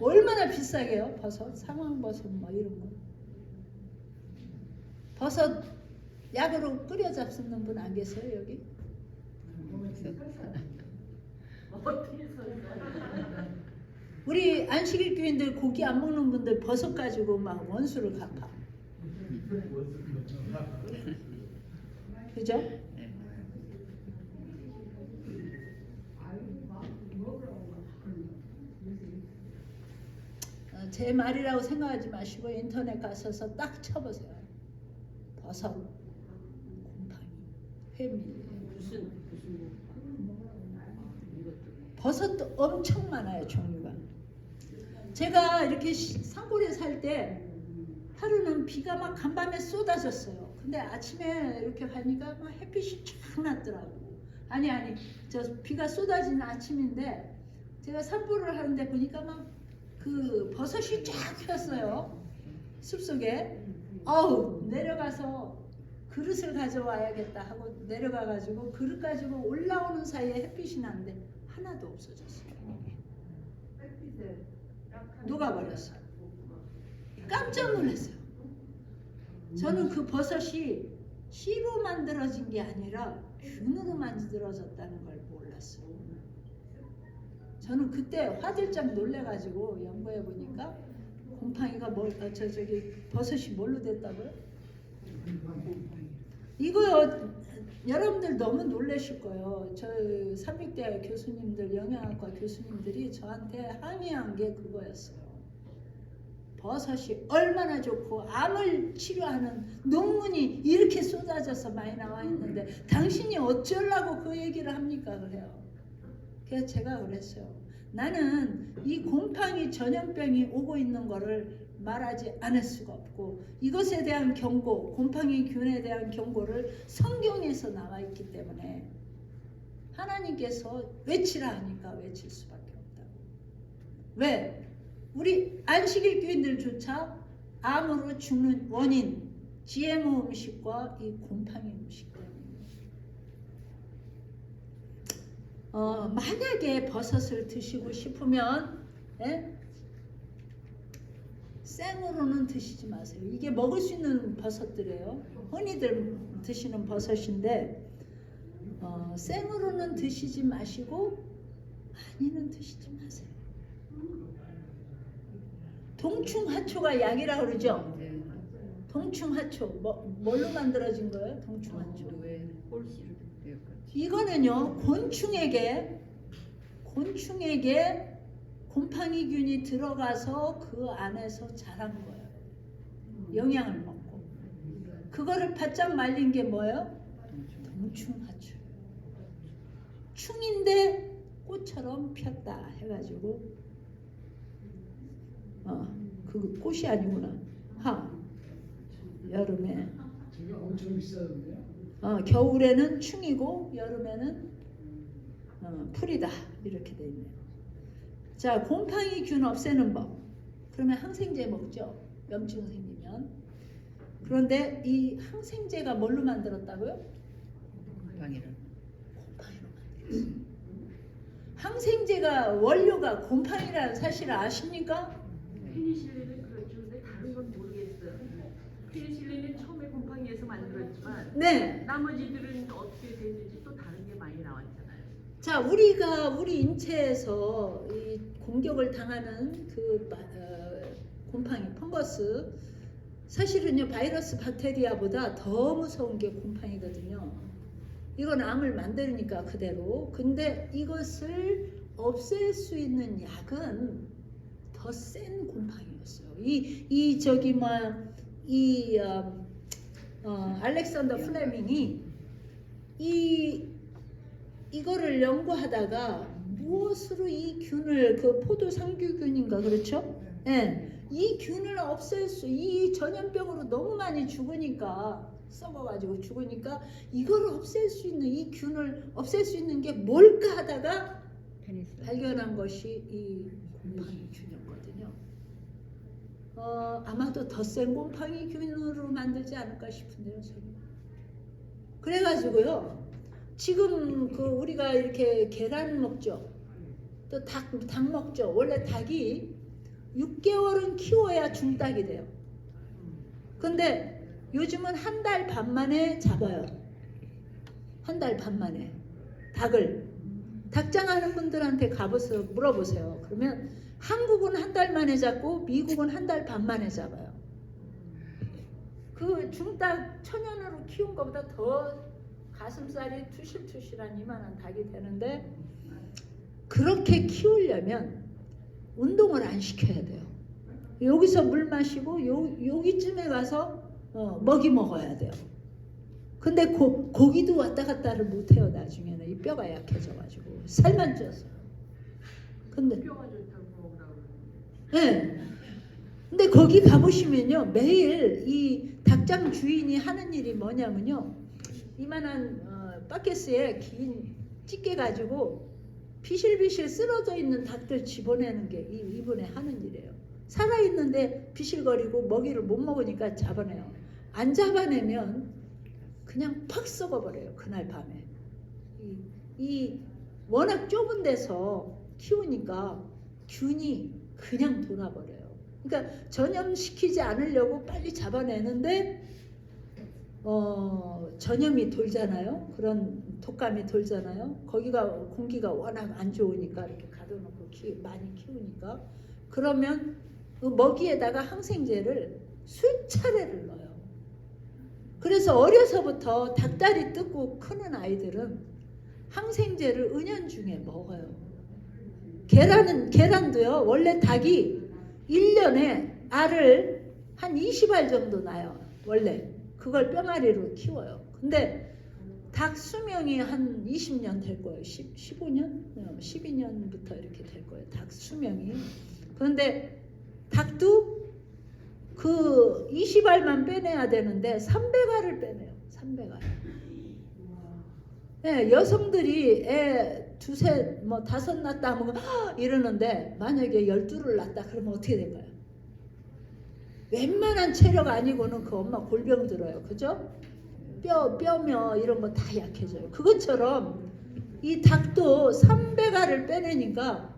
얼마나 비싸게요? 버섯, 상황버섯 뭐 이런 거. 버섯 약으로 끓여 잡수는 분 안 계세요 여기? 우리 안식일 교인들 고기 안 먹는 분들 버섯 가지고 막 원수를 갚아. 그죠? 제 말이라고 생각하지 마시고 인터넷 가셔서 딱 쳐보세요. 버섯, 곰팡이, 회밀. 버섯도 엄청 많아요, 종류가. 제가 이렇게 산골에 살 때 하루는 비가 막 간밤에 쏟아졌어요. 근데 아침에 이렇게 가니까 막 햇빛이 쫙 났더라고. 아니 저 비가 쏟아지는 아침인데 제가 산보를 하는데 보니까 막 그 버섯이 쫙 폈어요. 숲속에. 내려가서 그릇을 가져와야겠다 하고 내려가가지고 그릇 가지고 올라오는 사이에 햇빛이 났는데 하나도 없어졌어요. 녹아버렸어요. 깜짝 놀랐어요. 저는 그 버섯이 씨로 만들어진 게 아니라 균으로 만들어졌다는 걸 몰랐어요. 저는 그때 화들짝 놀래가지고 연구해 보니까 곰팡이가 저기 버섯이 뭘로 됐다고요? 이거요 여러분들 너무 놀라실 거예요. 저 삼육대 교수님들 영양학과 교수님들이 저한테 항의한 게 그거였어요. 버섯이 얼마나 좋고 암을 치료하는 논문이 이렇게 쏟아져서 많이 나와 있는데 당신이 어쩌려고 그 얘기를 합니까? 그래요. 그래서 제가 그랬어요. 나는 이 곰팡이 전염병이 오고 있는 거를 말하지 않을 수가 없고 이것에 대한 경고, 곰팡이균에 대한 경고를 성경에서 나와 있기 때문에 하나님께서 외치라 하니까 외칠 수밖에 없다고. 왜? 우리 안식일 교인들조차 암으로 죽는 원인 GMO 음식과 이 곰팡이 음식 때문에 만약에 버섯을 드시고 싶으면 생으로는 드시지 마세요. 이게 먹을 수 있는 버섯들이에요. 흔히들 드시는 버섯인데 생으로는 드시지 마시고 많이는 드시지 마세요. 동충하초가 약이라고 그러죠? 동충하초 뭘로 만들어진 거예요? 동충하초. 이거는요 곤충에게 곰팡이균이 들어가서 그 안에서 자란 거예요. 영양을 먹고 그거를 바짝 말린 게 뭐예요? 동충하초. 충인데 꽃처럼 폈다 해가지고 그 꽃이 아니구나. 여름에 저게 엄청 비싸던데요? 겨울에는 충이고 여름에는 풀이다 이렇게 돼 있네요. 자, 곰팡이균 없애는 법. 그러면 항생제 먹죠. 염증 생기면. 그런데 이 항생제가 뭘로 만들었다고요? 곰팡이로 만들었어요. 항생제가 원료가 곰팡이라는 사실을 아십니까? 페니실린은 그렇죠. 근데 다른 건 모르겠어요. 페니실린은 처음에 곰팡이에서 만들었지만 네. 나머지들은 어떻게 됐는지 또 다른 게 많이 나왔잖아요. 자, 우리가 우리 인체에서 이 공격을 당하는 그 곰팡이, 펑거스 사실은요 바이러스 박테리아보다 더 무서운 게 곰팡이거든요. 이건 암을 만드니까 그대로. 근데 이것을 없앨 수 있는 약은 더 센 곰팡이였어요. 알렉산더 플레밍이 이거를 연구하다가 무엇으로 이 균을 그 포도상규균인가 그렇죠? 예. 이 균을 없앨 이 전염병으로 너무 많이 죽으니까 썩어가지고 죽으니까 이걸 없앨 수 있는 이 균을 없앨 수 있는 게 뭘까 하다가 발견한 것이 이 곰팡이균이었거든요. 아마도 더 센 곰팡이균으로 만들지 않을까 싶은데요, 저는. 그래가지고요. 지금 그 우리가 이렇게 계란 먹죠. 또 닭 먹죠. 원래 닭이 6개월은 키워야 중닭이 돼요. 근데 요즘은 한 달 반 만에 잡아요. 한 달 반 만에 닭을. 닭장하는 분들한테 가보세요. 물어보세요. 그러면 한국은 한 달 만에 잡고 미국은 한 달 반 만에 잡아요. 그 중닭 천연으로 키운 것보다 더 가슴살이 투실투실한 이만한 닭이 되는데 그렇게 키우려면 운동을 안 시켜야 돼요. 여기서 물 마시고 여기쯤에 가서 먹이 먹어야 돼요. 근데 고기도 왔다 갔다를 못해요. 나중에는 이 뼈가 약해져가지고 살만 쪄서. 근데 뼈가 좋다고 먹으라고. 네. 근데 거기 가보시면요 매일 이 닭장 주인이 하는 일이 뭐냐면요 이만한 바켓스에 긴 찌개 가지고 비실비실 쓰러져 있는 닭들 집어내는 게 이분의 하는 일이에요. 살아있는데 비실거리고 먹이를 못 먹으니까 잡아내요. 안 잡아내면 그냥 팍 썩어버려요. 그날 밤에. 이 워낙 좁은 데서 키우니까 균이 그냥 돌아버려요. 그러니까 전염시키지 않으려고 빨리 잡아내는데 전염이 돌잖아요. 그런 독감이 돌잖아요. 거기가 공기가 워낙 안 좋으니까 이렇게 가둬놓고 많이 키우니까 그러면 그 먹이에다가 항생제를 수차례를 넣어요. 그래서 어려서부터 닭다리 뜯고 크는 아이들은 항생제를 은연중에 먹어요. 계란도요. 원래 닭이 1년에 알을 한 20알 정도 낳아요. 원래 그걸 뿅아리로 키워요. 근데 닭 수명이 한 20년 될 거예요. 15년? 12년부터 이렇게 될 거예요. 닭 수명이. 그런데 닭도 그 20알만 빼내야 되는데 300알을 빼내요. 300알. 네, 여성들이 애 두셋 뭐 다섯 낳았다 하면 이러는데 만약에 12를 낳았다 그러면 어떻게 될까요? 웬만한 체력 아니고는 그 엄마 골병 들어요. 그죠? 뼈며 이런 거 다 약해져요. 그것처럼 이 닭도 300알을 빼내니까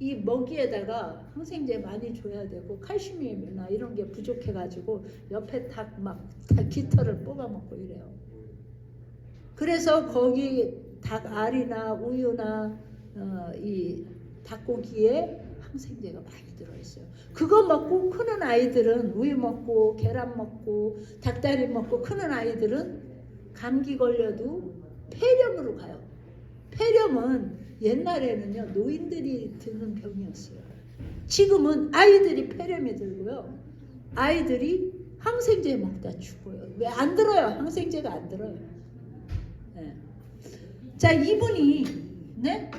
이 먹이에다가 항생제 많이 줘야 되고 칼슘이나 이런 게 부족해가지고 옆에 닭 막 깃털을 뽑아먹고 이래요. 그래서 거기 닭 알이나 우유나 이 닭고기에 항생제가 많이 들어있어요. 그거 먹고 크는 아이들은 우유 먹고 계란 먹고 닭다리 먹고 크는 아이들은 감기 걸려도 폐렴으로 가요. 폐렴은 옛날에는요 노인들이 드는 병이었어요. 지금은 아이들이 폐렴이 들고요. 아이들이 항생제 먹다 죽어요. 왜 안 들어요? 항생제가 안 들어요. 네. 자 이분이 네?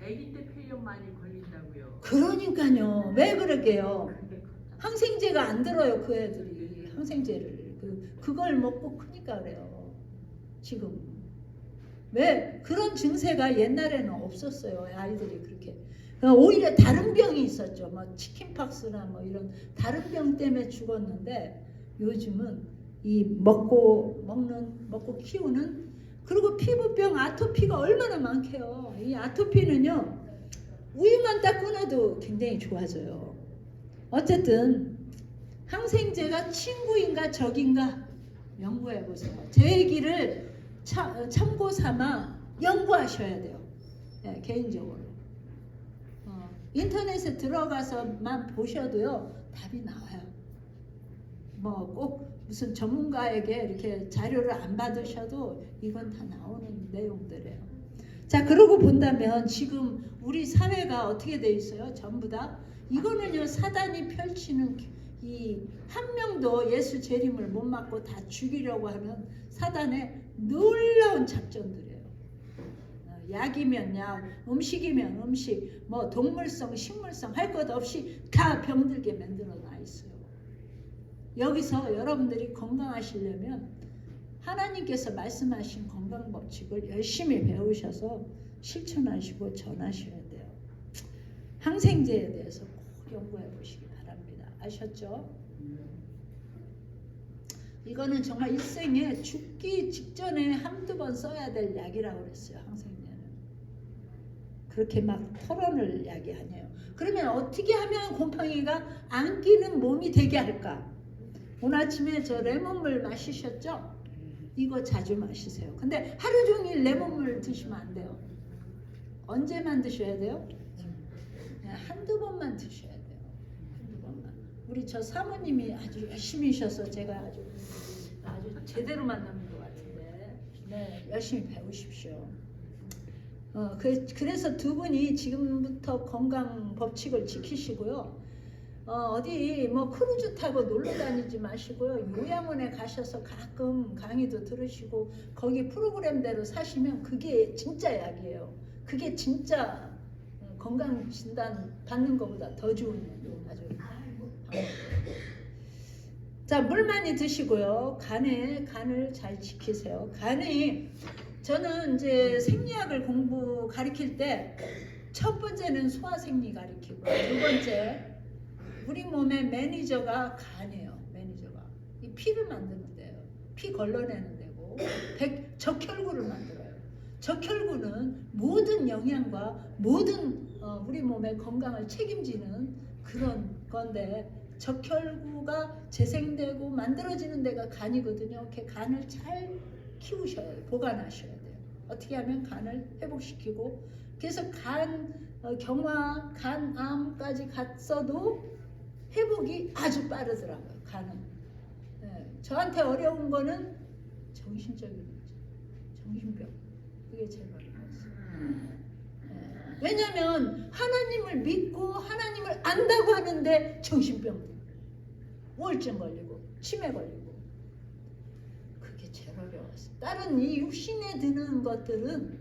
아기 때 폐렴 많이 걸린다고요. 그러니까요. 왜 그러게요? 항생제가 안 들어요. 그 애들이 항생제를 그걸 먹고 크니까 그래요. 지금 왜 그런 증세가 옛날에는 없었어요. 아이들이 그렇게 오히려 다른 병이 있었죠. 뭐 치킨팍스나 뭐 이런 다른 병 때문에 죽었는데 요즘은 이 먹고 키우는 그리고 피부병 아토피가 얼마나 많게요. 이 아토피는요 우유만 딱 끊어도 굉장히 좋아져요. 어쨌든 항생제가 친구인가 적인가 연구해 보세요. 제 얘기를 참고 삼아 연구하셔야 돼요. 네, 개인적으로 인터넷에 들어가서만 보셔도요 답이 나와요. 뭐 꼭 무슨 전문가에게 이렇게 자료를 안 받으셔도 이건 다 나오는 내용들이에요. 자 그러고 본다면 지금 우리 사회가 어떻게 돼 있어요? 전부 다 이거는요 사단이 펼치는 이 한 명도 예수 재림을 못 막고 다 죽이려고 하는 사단의 놀라운 작전들이에요. 약이면 약, 음식이면 음식, 뭐 동물성, 식물성 할 것 없이 다 병들게 만들어 놔 있어요. 여기서 여러분들이 건강하시려면 하나님께서 말씀하신 건강 법칙을 열심히 배우셔서 실천하시고 전하셔야 돼요. 항생제에 대해서 꼭 연구해 보시기 바랍니다. 아셨죠? 이거는 정말 일생에 죽기 직전에 한두 번 써야 될 약이라고 그랬어요. 항생제는. 그렇게 막 털어낼 약이 아니에요. 그러면 어떻게 하면 곰팡이가 안 끼는 몸이 되게 할까? 오늘 아침에 저 레몬물 마시셨죠? 이거 자주 마시세요. 근데 하루 종일 레몬물 드시면 안 돼요. 언제만 드셔야 돼요? 한두 번만 드셔야 돼요. 한두 번만. 우리 저 사모님이 아주 열심히셔서 제가 아주 제대로 만나는 것 같은데 네, 열심히 배우십시오. 그래서 두 분이 지금부터 건강 법칙을 지키시고요. 어디 뭐 크루즈 타고 놀러 다니지 마시고요. 요양원에 가셔서 가끔 강의도 들으시고 거기 프로그램대로 사시면 그게 진짜 약이에요. 그게 진짜 건강 진단 받는 것보다 더 좋은 아주 방법이에요. 자, 물 많이 드시고요. 간을 잘 지키세요. 간이 저는 이제 생리학을 가르칠 때 첫 번째는 소화생리 가르치고 두 번째 우리 몸의 매니저가 간이에요. 매니저가 이 피를 만드는 데요. 피 걸러내는 데고 적혈구를 만들어요. 적혈구는 모든 영양과 모든 우리 몸의 건강을 책임지는 그런 건데 적혈구가 재생되고 만들어지는 데가 간이거든요. 이렇게 간을 잘 키우셔야 돼요. 보관하셔야 돼요. 어떻게 하면 간을 회복시키고 그래서 경화, 간암까지 갔어도 회복이 아주 빠르더라고요. 간은. 네. 저한테 어려운 거는 정신적인 문제, 정신병. 그게 제일 어려웠어요. 네. 왜냐하면 하나님을 믿고 하나님을 안다고 하는데 정신병. 우울증 걸리고 치매 걸리고. 그게 제일 어려웠어요. 다른 이 육신에 드는 것들은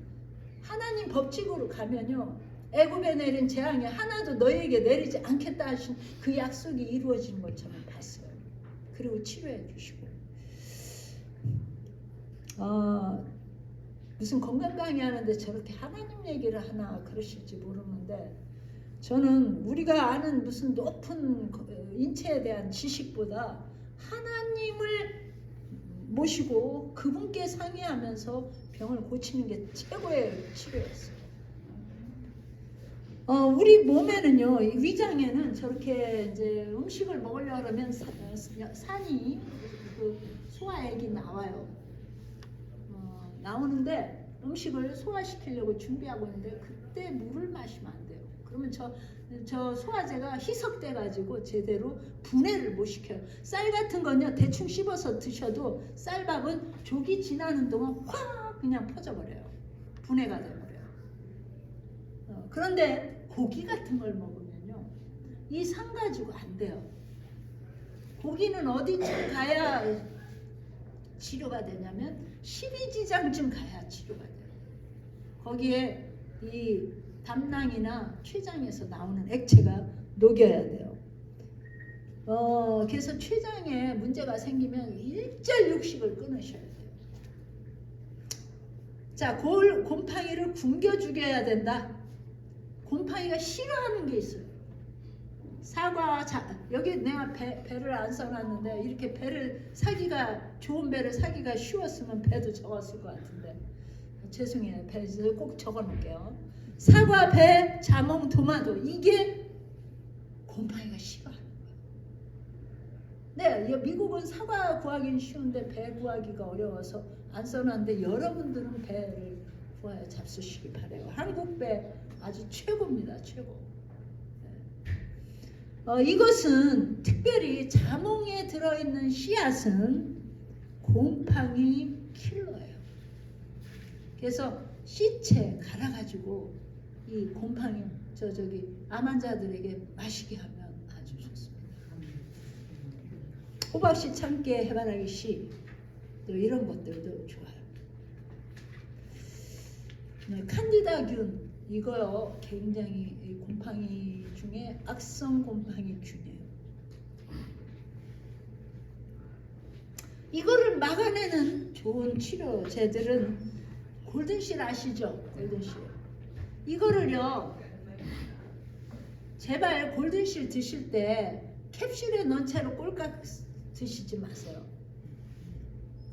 하나님 법칙으로 가면요, 애굽에 내린 재앙이 하나도 너에게 내리지 않겠다 하신 그 약속이 이루어지는 것처럼 봤어요. 그리고 치료해 주시고. 무슨 건강 강의하는데 저렇게 하나님 얘기를 하나 그러실지 모르는데, 저는 우리가 아는 무슨 높은 인체에 대한 지식보다 하나님을 모시고 그분께 상의하면서 병을 고치는 게 최고의 치료였어요. 우리 몸에는요, 위장에는 저렇게 이제 음식을 먹으려고 하면 산이 그 소화액이 나와요. 나오는데 음식을 소화시키려고 준비하고 있는데 그때 물을 마시면 안 돼요. 그러면 저 소화제가 희석돼 가지고 제대로 분해를 못 시켜요. 쌀 같은 건요, 대충 씹어서 드셔도 쌀밥은 조기 지나는 동안 확 그냥 퍼져버려요. 분해가 돼버려요. 그런데 고기 같은 걸 먹으면요, 이 산 가지고 안 돼요. 고기는 어디쯤 가야 치료가 되냐면 십이지장쯤 가야 치료가 돼요. 거기에 이 담낭이나 췌장에서 나오는 액체가 녹여야 돼요. 그래서 췌장에 문제가 생기면 일절 육식을 끊으셔야 돼요. 자, 곰팡이를 굶겨 죽여야 된다. 곰팡이가 싫어하는 게 있어요. 사과, 여기 내가 배를 안 써놨는데 이렇게 배를 사기가, 좋은 배를 사기가 쉬웠으면 배도 적었을 것 같은데, 죄송해요. 배 꼭 적어놓을게요. 사과, 배, 자몽, 도마도, 이게 곰팡이가 싫어하는 거예요. 네, 미국은 사과 구하기는 쉬운데 배 구하기가 어려워서 안 써놨는데, 여러분들은 배를 구하여 잡수시기 바라요. 한국 배 아주 최고입니다. 최고. 이것은 특별히 자몽에 들어있는 씨앗은 곰팡이 킬러예요. 그래서 씨채 갈아가지고 이 곰팡이 암 환자들에게 마시게 하면 아주 좋습니다. 호박씨, 참깨, 해바라기 씨, 또 이런 것들도 좋아요. 칸디다균, 이거요, 굉장히 곰팡이 중에 악성 곰팡이균이에요. 이거를 막아내는 좋은 치료제들은 골든실 아시죠? 골든실. 이거를요, 제발 골든실 드실 때 캡슐에 넣은 채로 꼴깍 드시지 마세요.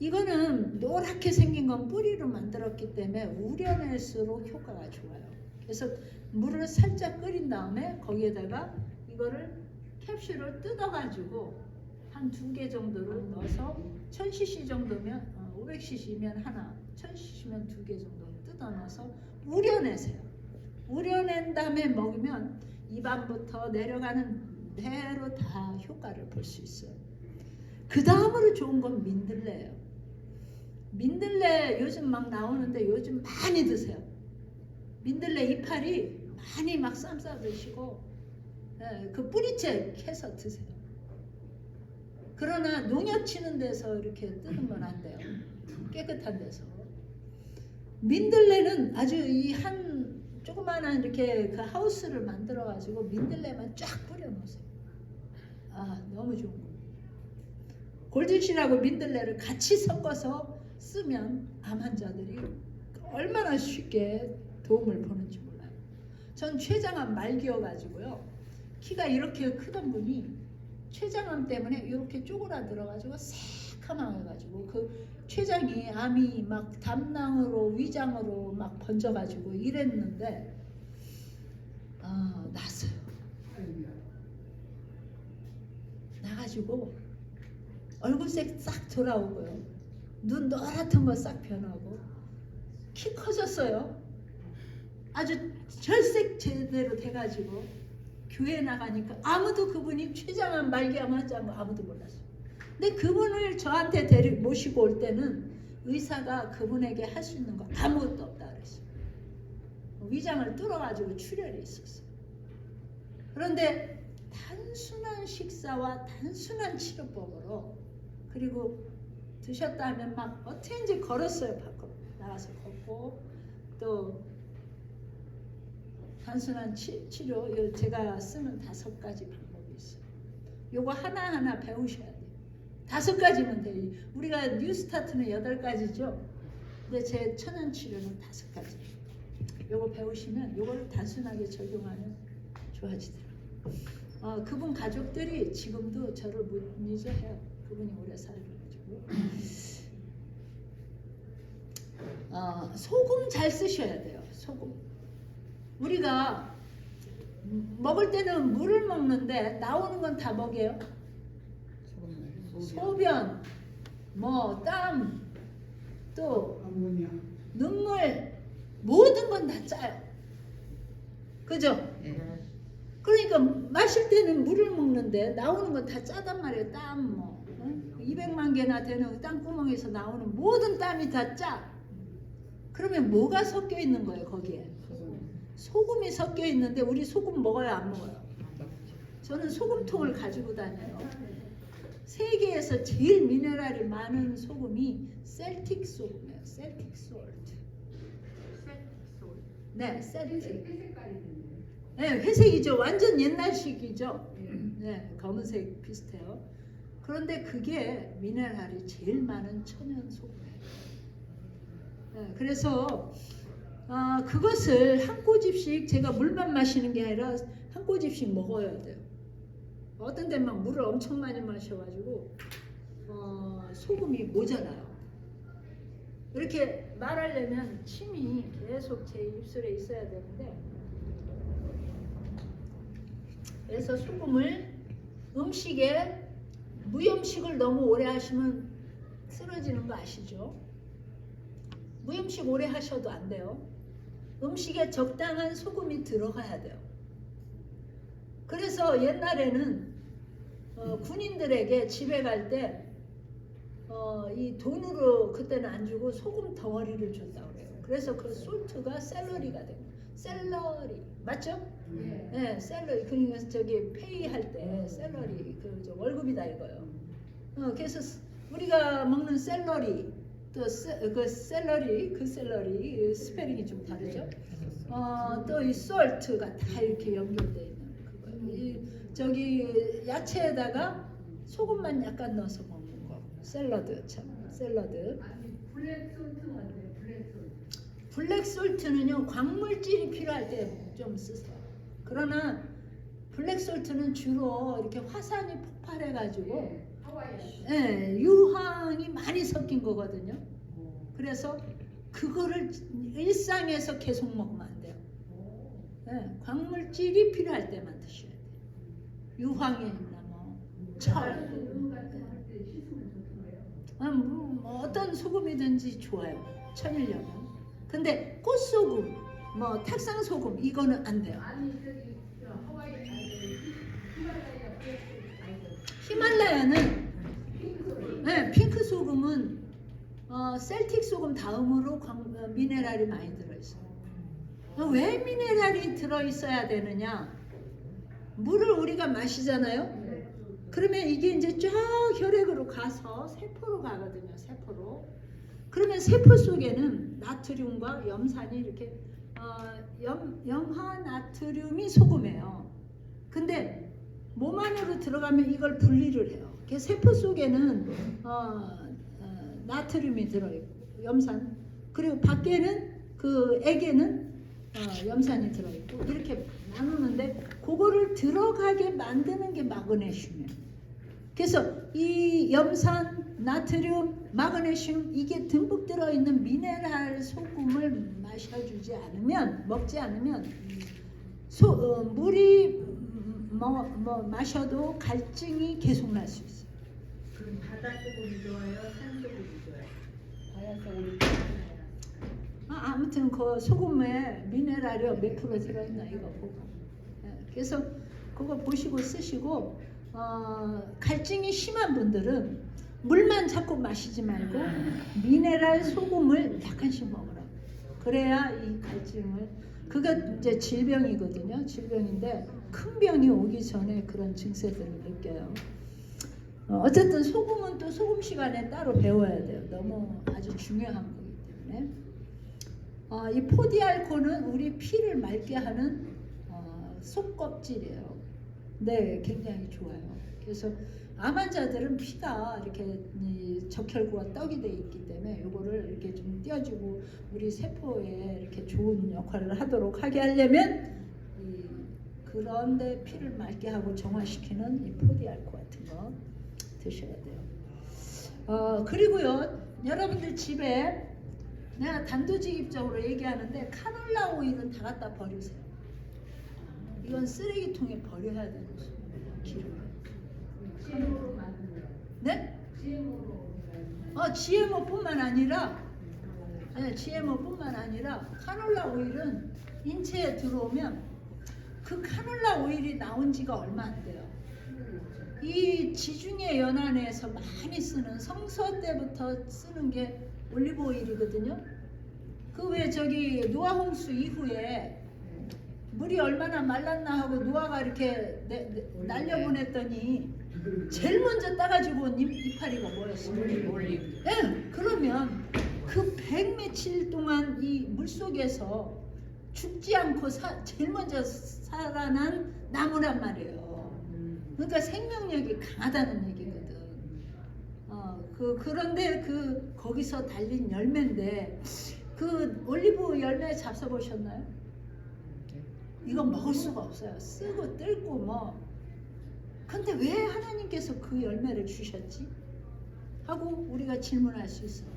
이거는 노랗게 생긴 건 뿌리로 만들었기 때문에 우려낼수록 효과가 좋아요. 그래서 물을 살짝 끓인 다음에 거기에다가 이거를 캡슐을 뜯어가지고 한 2개 정도를 넣어서 1000cc 정도면 500cc면 하나, 1000cc면 2개 정도 뜯어 넣어서 우려내세요. 우려낸 다음에 먹으면 입안부터 내려가는 대로 다 효과를 볼 수 있어요. 그 다음으로 좋은 건 민들레예요. 민들레 요즘 막 나오는데 요즘 많이 드세요. 민들레 이파리 많이 막 쌈싸 드시고, 그 뿌리채 캐서 드세요. 그러나 농약 치는 데서 이렇게 뜨는 건 안 돼요. 깨끗한 데서. 민들레는 아주 이 한 조그마한 이렇게 그 하우스를 만들어 가지고 민들레만 쫙 뿌려 놓으세요. 너무 좋은 거예요. 골든실하고 민들레를 같이 섞어서 쓰면 암 환자들이 얼마나 쉽게 도움을 보는지 몰라요. 전 췌장암 말기여가지고요, 키가 이렇게 크던 분이 췌장암 때문에 이렇게 쪼그라들어가지고 새카만해가지고 그 췌장이 암이 막 담낭으로 위장으로 막 번져가지고 이랬는데 났어요. 나가지고 얼굴색 싹 돌아오고요, 눈 노랗던 거 싹 변하고 키 커졌어요. 아주 절색 제대로 돼가지고 교회 나가니까 아무도 그분이 췌장암 말기암 환자인 거 아무도 몰랐어요. 근데 그분을 저한테 모시고 올 때는 의사가 그분에게 할 수 있는 거 아무것도 없다 그랬어요. 위장을 뚫어가지고 출혈이 있었어요. 그런데 단순한 식사와 단순한 치료법으로 그리고 드셨다 하면 막 어떻게든지 걸었어요. 밖으로 나가서 걷고 또 단순한 치료 제가 쓰는 5가지 방법이 있어요. 요거 하나하나 배우셔야 돼요. 5가지면 돼요. 우리가 뉴스타트는 8가지죠. 근데 제 천연 치료는 5가지. 요거 배우시면 요걸 단순하게 적용하면 좋아지더라고요. 그분 가족들이 지금도 저를 못 잊어해요. 그분이 오래 살아가지고. 소금 잘 쓰셔야 돼요. 소금. 우리가 먹을 때는 물을 먹는데 나오는 건 다 뭐게요? 소변, 뭐 땀, 또 암모니아. 눈물, 모든 건 다 짜요. 그죠? 그러니까 마실 때는 물을 먹는데 나오는 건 다 짜단 말이에요. 땀 뭐 200만 개나 되는 땅구멍에서 나오는 모든 땀이 다 짜. 그러면 뭐가 섞여 있는 거예요 거기에? 소금이 섞여 있는데 우리 소금 먹어요 안 먹어요? 저는 소금통을 가지고 다녀요. 세계에서 제일 미네랄이 많은 소금이 셀틱 소금이에요. 셀틱 솔트. 네, 셀틱. 네, 회색이죠. 완전 옛날식이죠. 네, 검은색 비슷해요. 그런데 그게 미네랄이 제일 많은 천연 소금이에요. 네, 그래서 그것을 한 꼬집씩 제가 물만 마시는 게 아니라 한 꼬집씩 먹어야 돼요. 어떤 데는 막 물을 엄청 많이 마셔가지고 소금이 모자라요. 이렇게 말하려면 침이 계속 제 입술에 있어야 되는데 그래서 소금을 음식에 무염식을 너무 오래 하시면 쓰러지는 거 아시죠? 무염식 오래 하셔도 안 돼요. 음식에 적당한 소금이 들어가야 돼요. 그래서 옛날에는 군인들에게 집에 갈 때 이 돈으로 그때는 안 주고 소금 덩어리를 줬다고 그래요. 그래서 그 솔트가 샐러리가 돼요. 샐러리 맞죠? 네, 샐러리. 그러니까 저기 페이할 때 샐러리 그 월급이다 이거요. 그래서 우리가 먹는 샐러리 또 그 샐러리 스페링이 좀 다르죠. 또 이 솔트가 다 이렇게 연결되어 있는 그거예요. 저기 야채에다가 소금만 약간 넣어서 먹는 거. 샐러드. 블랙솔트는요 광물질이 필요할 때 좀 쓰세요. 그러나 블랙솔트는 주로 이렇게 화산이 폭발해가지고 유황이 많이 섞인 거거든요. 그래서 그거를 일상에서 계속 먹으면 안 돼요. 광물질이 필요할 때만 드셔야 돼요. 유황이 있나 뭐 철. 어떤 소금이든지 좋아요. 천일염은. 근데 꽃소금, 뭐 탁상소금 이거는 안 돼요. 히말라야는 핑크 소금은 셀틱 소금 다음으로 미네랄이 많이 들어있어요. 왜 미네랄이 들어있어야 되느냐? 물을 우리가 마시잖아요. 그러면 이게 이제 쫙 혈액으로 가서 세포로 가거든요. 세포로. 그러면 세포 속에는 나트륨과 염산이 이렇게 염화나트륨이 소금이에요. 근데 몸 안으로 들어가면 이걸 분리를 해요. 세포 속에는 나트륨이 들어있고 염산, 그리고 밖에는 그 액에는 염산이 들어있고 이렇게 나누는데 그거를 들어가게 만드는 게 마그네슘이에요. 그래서 이 염산, 나트륨, 마그네슘 이게 듬뿍 들어있는 미네랄 소금을 먹지 않으면 물이 마셔도 갈증이 계속 날 수 있어요. 그럼 바다 소금이 좋아요? 산 소금이 좋아요? 아무튼 그 소금에 미네랄이 몇 프로 들어있나 이거 보고. 그래서 그거 보시고 쓰시고 갈증이 심한 분들은 물만 자꾸 마시지 말고 미네랄 소금을 약간씩 먹으라고. 그래야 이 갈증을 그게 이제 질병이거든요. 질병인데 큰 병이 오기 전에 그런 증세들을 느껴요. 어쨌든 소금은 또 소금 시간에 따로 배워야 돼요. 너무 아주 중요한 거기 때문에. 이 포디알코는 우리 피를 맑게 하는 속껍질이에요. 네, 굉장히 좋아요. 그래서 암 환자들은 피가 이렇게 적혈구가 떡이 돼 있기 때문에 이거를 이렇게 좀 띄워주고 우리 세포에 이렇게 좋은 역할을 하도록 하게 하려면 그런데 피를 맑게 하고 정화시키는 이 포디알코 같은 거 드셔야 돼요. 그리고요, 여러분들 집에 내가 단도직입적으로 얘기하는데 카놀라 오일은 다 갖다 버리세요. 이건 쓰레기통에 버려야 되는 기름이에요. GMO로 만든 거. 네? GMO로. GMO뿐만 아니라 GMO뿐만 아니라 카놀라 오일은 인체에 들어오면 그 카놀라 오일이 나온 지가 얼마 안 돼요. 이 지중해 연안에서 많이 쓰는 성서 때부터 쓰는 게 올리브 오일이거든요. 그 왜 저기 노아 홍수 이후에 물이 얼마나 말랐나 하고 노아가 이렇게 날려보냈더니 제일 먼저 따가지고 온 이파리가 뭐였어요? 올리브. 예, 그러면 그 100며칠 동안 이 물속에서 죽지 않고 제일 먼저 살아난 나무란 말이에요. 그러니까 생명력이 강하다는 얘기거든. 그런데 거기서 달린 열매인데 그 올리브 열매 잡숴보셨나요? 이거 먹을 수가 없어요. 쓰고 뜰고 뭐. 근데 왜 하나님께서 그 열매를 주셨지? 하고 우리가 질문할 수 있어요.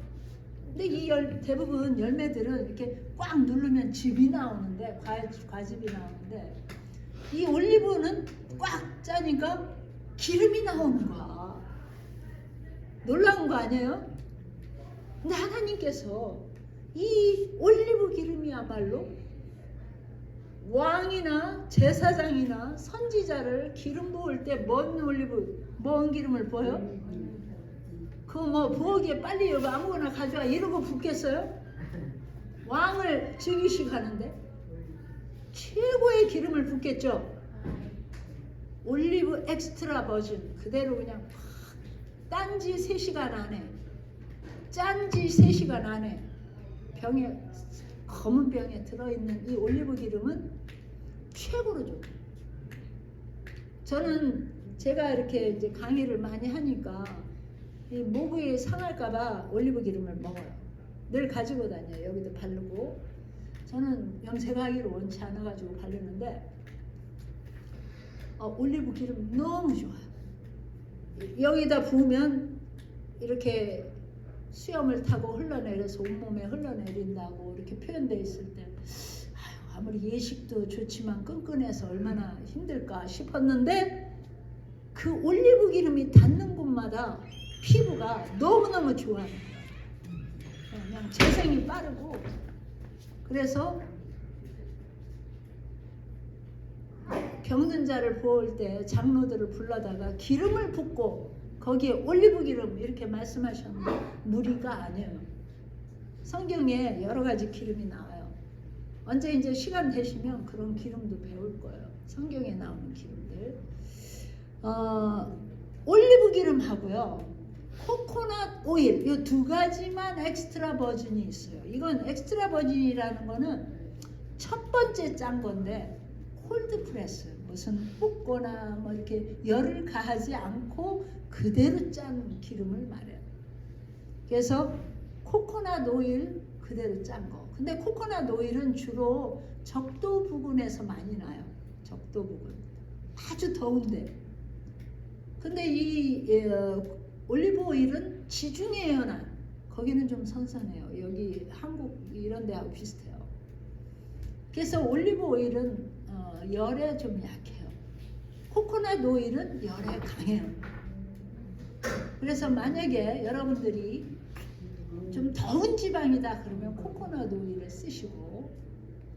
근데 이 대부분 열매들은 이렇게 꽉 누르면 즙이 나오는데 과즙이 나오는데 이 올리브는 꽉 짜니까 기름이 나오는 거야. 놀라운 거 아니에요? 근데 하나님께서 이 올리브 기름이야말로 왕이나 제사장이나 선지자를 기름 부을 때 뭔 기름을 부어요? 부엌에 빨리 여기 아무거나 가져와 이러고 붓겠어요? 왕을 즉위식 하는데 최고의 기름을 붓겠죠. 올리브 엑스트라 버진 그대로 그냥 딴지 3시간 안에 짠지 3시간 안에 검은 병에 들어있는 이 올리브 기름은 최고로 좋아요. 저는 제가 이렇게 이제 강의를 많이 하니까 이 목이 상할까봐 올리브 기름을 먹어요. 늘 가지고 다녀요. 여기도 바르고. 저는 염색하기를 원치 않아가지고 바르는데 올리브 기름 너무 좋아요. 여기다 부으면 이렇게 수염을 타고 흘러내려서 온몸에 흘러내린다고 이렇게 표현되어 있을 때 아무리 예식도 좋지만 끈끈해서 얼마나 힘들까 싶었는데 그 올리브 기름이 닿는 곳마다 피부가 너무너무 좋아요. 그냥 재생이 빠르고 그래서 병든 자를 보을 때 장로들을 불러다가 기름을 붓고 거기에 올리브 기름 이렇게 말씀하셨는데 무리가 아니에요. 성경에 여러 가지 기름이 나와요. 언제 이제 시간 되시면 그런 기름도 배울 거예요. 성경에 나오는 기름들. 올리브 기름하고요. 코코넛 오일 이 두 가지만 엑스트라 버진이 있어요. 이건 엑스트라 버진이라는 거는 첫 번째 짠 건데 콜드 프레스 무슨 볶거나 뭐 이렇게 열을 가하지 않고 그대로 짠 기름을 말해요. 그래서 코코넛 오일 그대로 짠 거. 근데 코코넛 오일은 주로 적도 부근에서 많이 나요. 적도 부근. 아주 더운데. 근데 이 올리브 오일은 지중해 연안 거기는 좀 선선해요. 여기 한국 이런 데하고 비슷해요. 그래서 올리브 오일은 열에 좀 약해요. 코코넛 오일은 열에 강해요. 그래서 만약에 여러분들이 좀 더운 지방이다 그러면 코코넛 오일을 쓰시고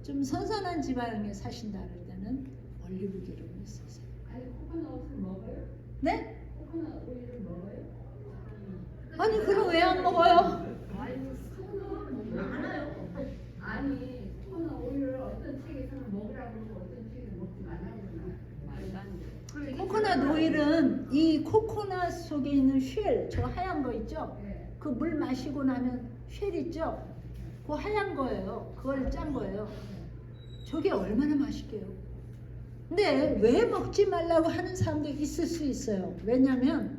좀 선선한 지방에 사신다 그럴 때는 올리브 기름을 쓰세요. 아니 코코넛을 먹어요? 네? 코코넛 오일을 먹어요? 아니 그럼 왜 안 먹어요? 아니 코코넛 많아요. 아니 코코넛 오일을 어떤 코코넛 오일은 이 코코넛 속에 있는 쉘, 저 하얀 거 있죠? 그 물 마시고 나면 쉘 있죠? 그 하얀 거예요. 그걸 짠 거예요. 저게 얼마나 맛있게요. 근데 왜 먹지 말라고 하는 사람도 있을 수 있어요. 왜냐면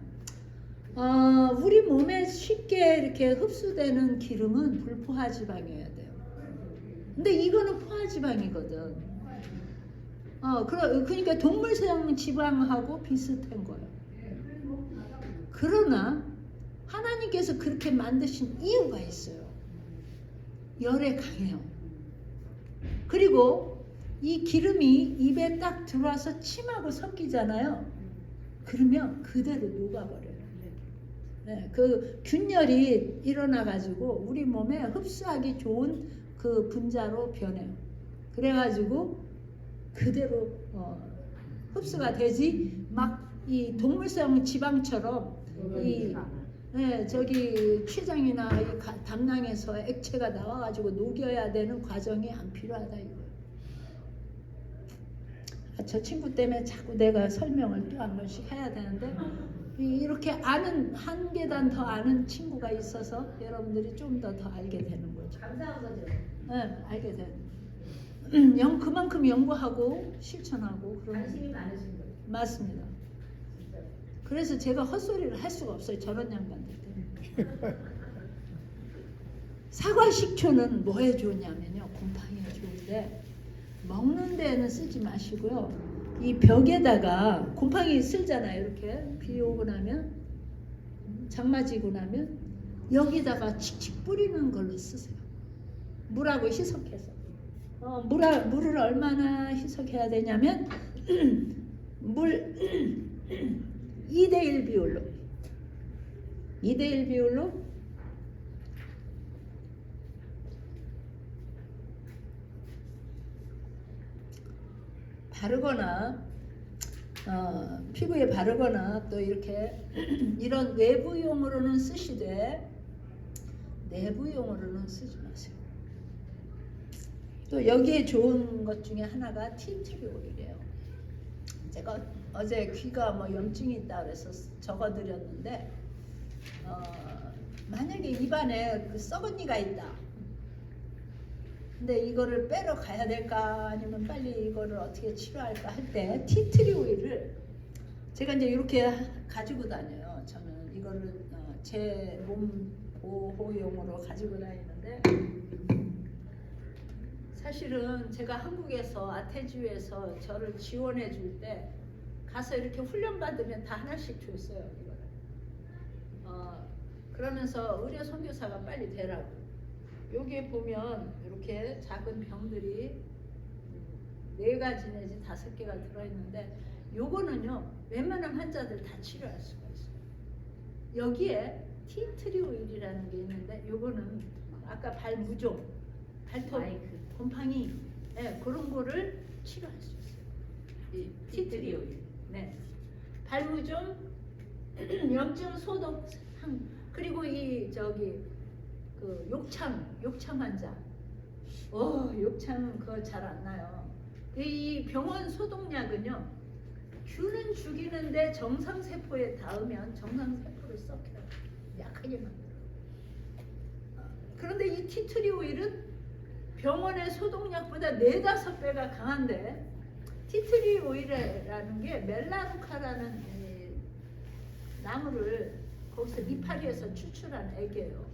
우리 몸에 쉽게 이렇게 흡수되는 기름은 불포화 지방이어야 돼요. 근데 이거는 포화 지방이거든. 그러니까 동물성 지방하고 비슷한 거예요. 그러나 하나님께서 그렇게 만드신 이유가 있어요. 열에 강해요. 그리고 이 기름이 입에 딱 들어와서 침하고 섞이잖아요. 그러면 그대로 녹아버려요. 네, 그 균열이 일어나가지고 우리 몸에 흡수하기 좋은 그 분자로 변해요. 그래가지고 그대로 흡수가 되지 막 이 동물성 지방처럼 저기 췌장이나 이 담낭에서 액체가 나와가지고 녹여야 되는 과정이 안 필요하다 이거예요. 저 친구 때문에 자꾸 내가 설명을 또 한 번씩 해야 되는데 이렇게 아는 한 계단 더 아는 친구가 있어서 여러분들이 좀 더 알게 되는 거죠. 감사한 거죠. 네, 알게 되는. 그만큼 연구하고 실천하고 그런. 관심이 많으신 거예요. 맞습니다. 그래서 제가 헛소리를 할 수가 없어요. 저런 양반들 때문에. 사과 식초는 뭐에 좋냐면요. 곰팡이에 좋은데 먹는 데는 쓰지 마시고요. 이 벽에다가 곰팡이 쓸잖아요. 이렇게 비 오고 나면 장마 지고 나면 여기다가 칙칙 뿌리는 걸로 쓰세요. 물하고 희석해서. 물을 얼마나 희석해야 되냐면 물 2대1 비율로 2대1 비율로 바르거나 피부에 바르거나 또 이렇게 이런 외부용으로는 쓰시되 내부용으로는 쓰지 마세요. 또 여기에 좋은 것 중에 하나가 티트리 오일이에요. 제가 어제 귀가 뭐 염증이 있다 그래서 적어드렸는데 만약에 입안에 그 썩은 이가 있다. 근데 이거를 빼러 가야 될까 아니면 빨리 이거를 어떻게 치료할까 할 때 티트리 오일을 제가 이제 이렇게 가지고 다녀요. 저는 이거를 제 몸 보호용으로 가지고 다니는데 사실은 제가 한국에서 아태주에서 저를 지원해 줄 때 가서 이렇게 훈련 받으면 다 하나씩 줬어요. 이거를. 그러면서 의료 선교사가 빨리 되라고. 여기에 보면 이렇게 작은 병들이 4가지 내지 5개가 들어있는데 요거는요 웬만한 환자들 다 치료할 수가 있어요. 여기에 티트리 오일이라는 게 있는데 요거는 아까 발 무좀, 발톱, 곰팡이 그런 거를 치료할 수 있어요. 이 티트리 오일. 네. 발무좀, 염증 소독 그리고 이 그 욕창 환자. 욕창 그거 잘 안 나요. 이 병원 소독약은요. 균은 죽이는데 정상세포에 닿으면 정상세포를 썩혀요. 약하게 만들어요. 그런데 이 티트리 오일은 병원의 소독약보다 4-5배가 강한데 티트리 오일이라는 게 멜라루카라는 나무를 거기서 이파리에서 추출한 액이에요.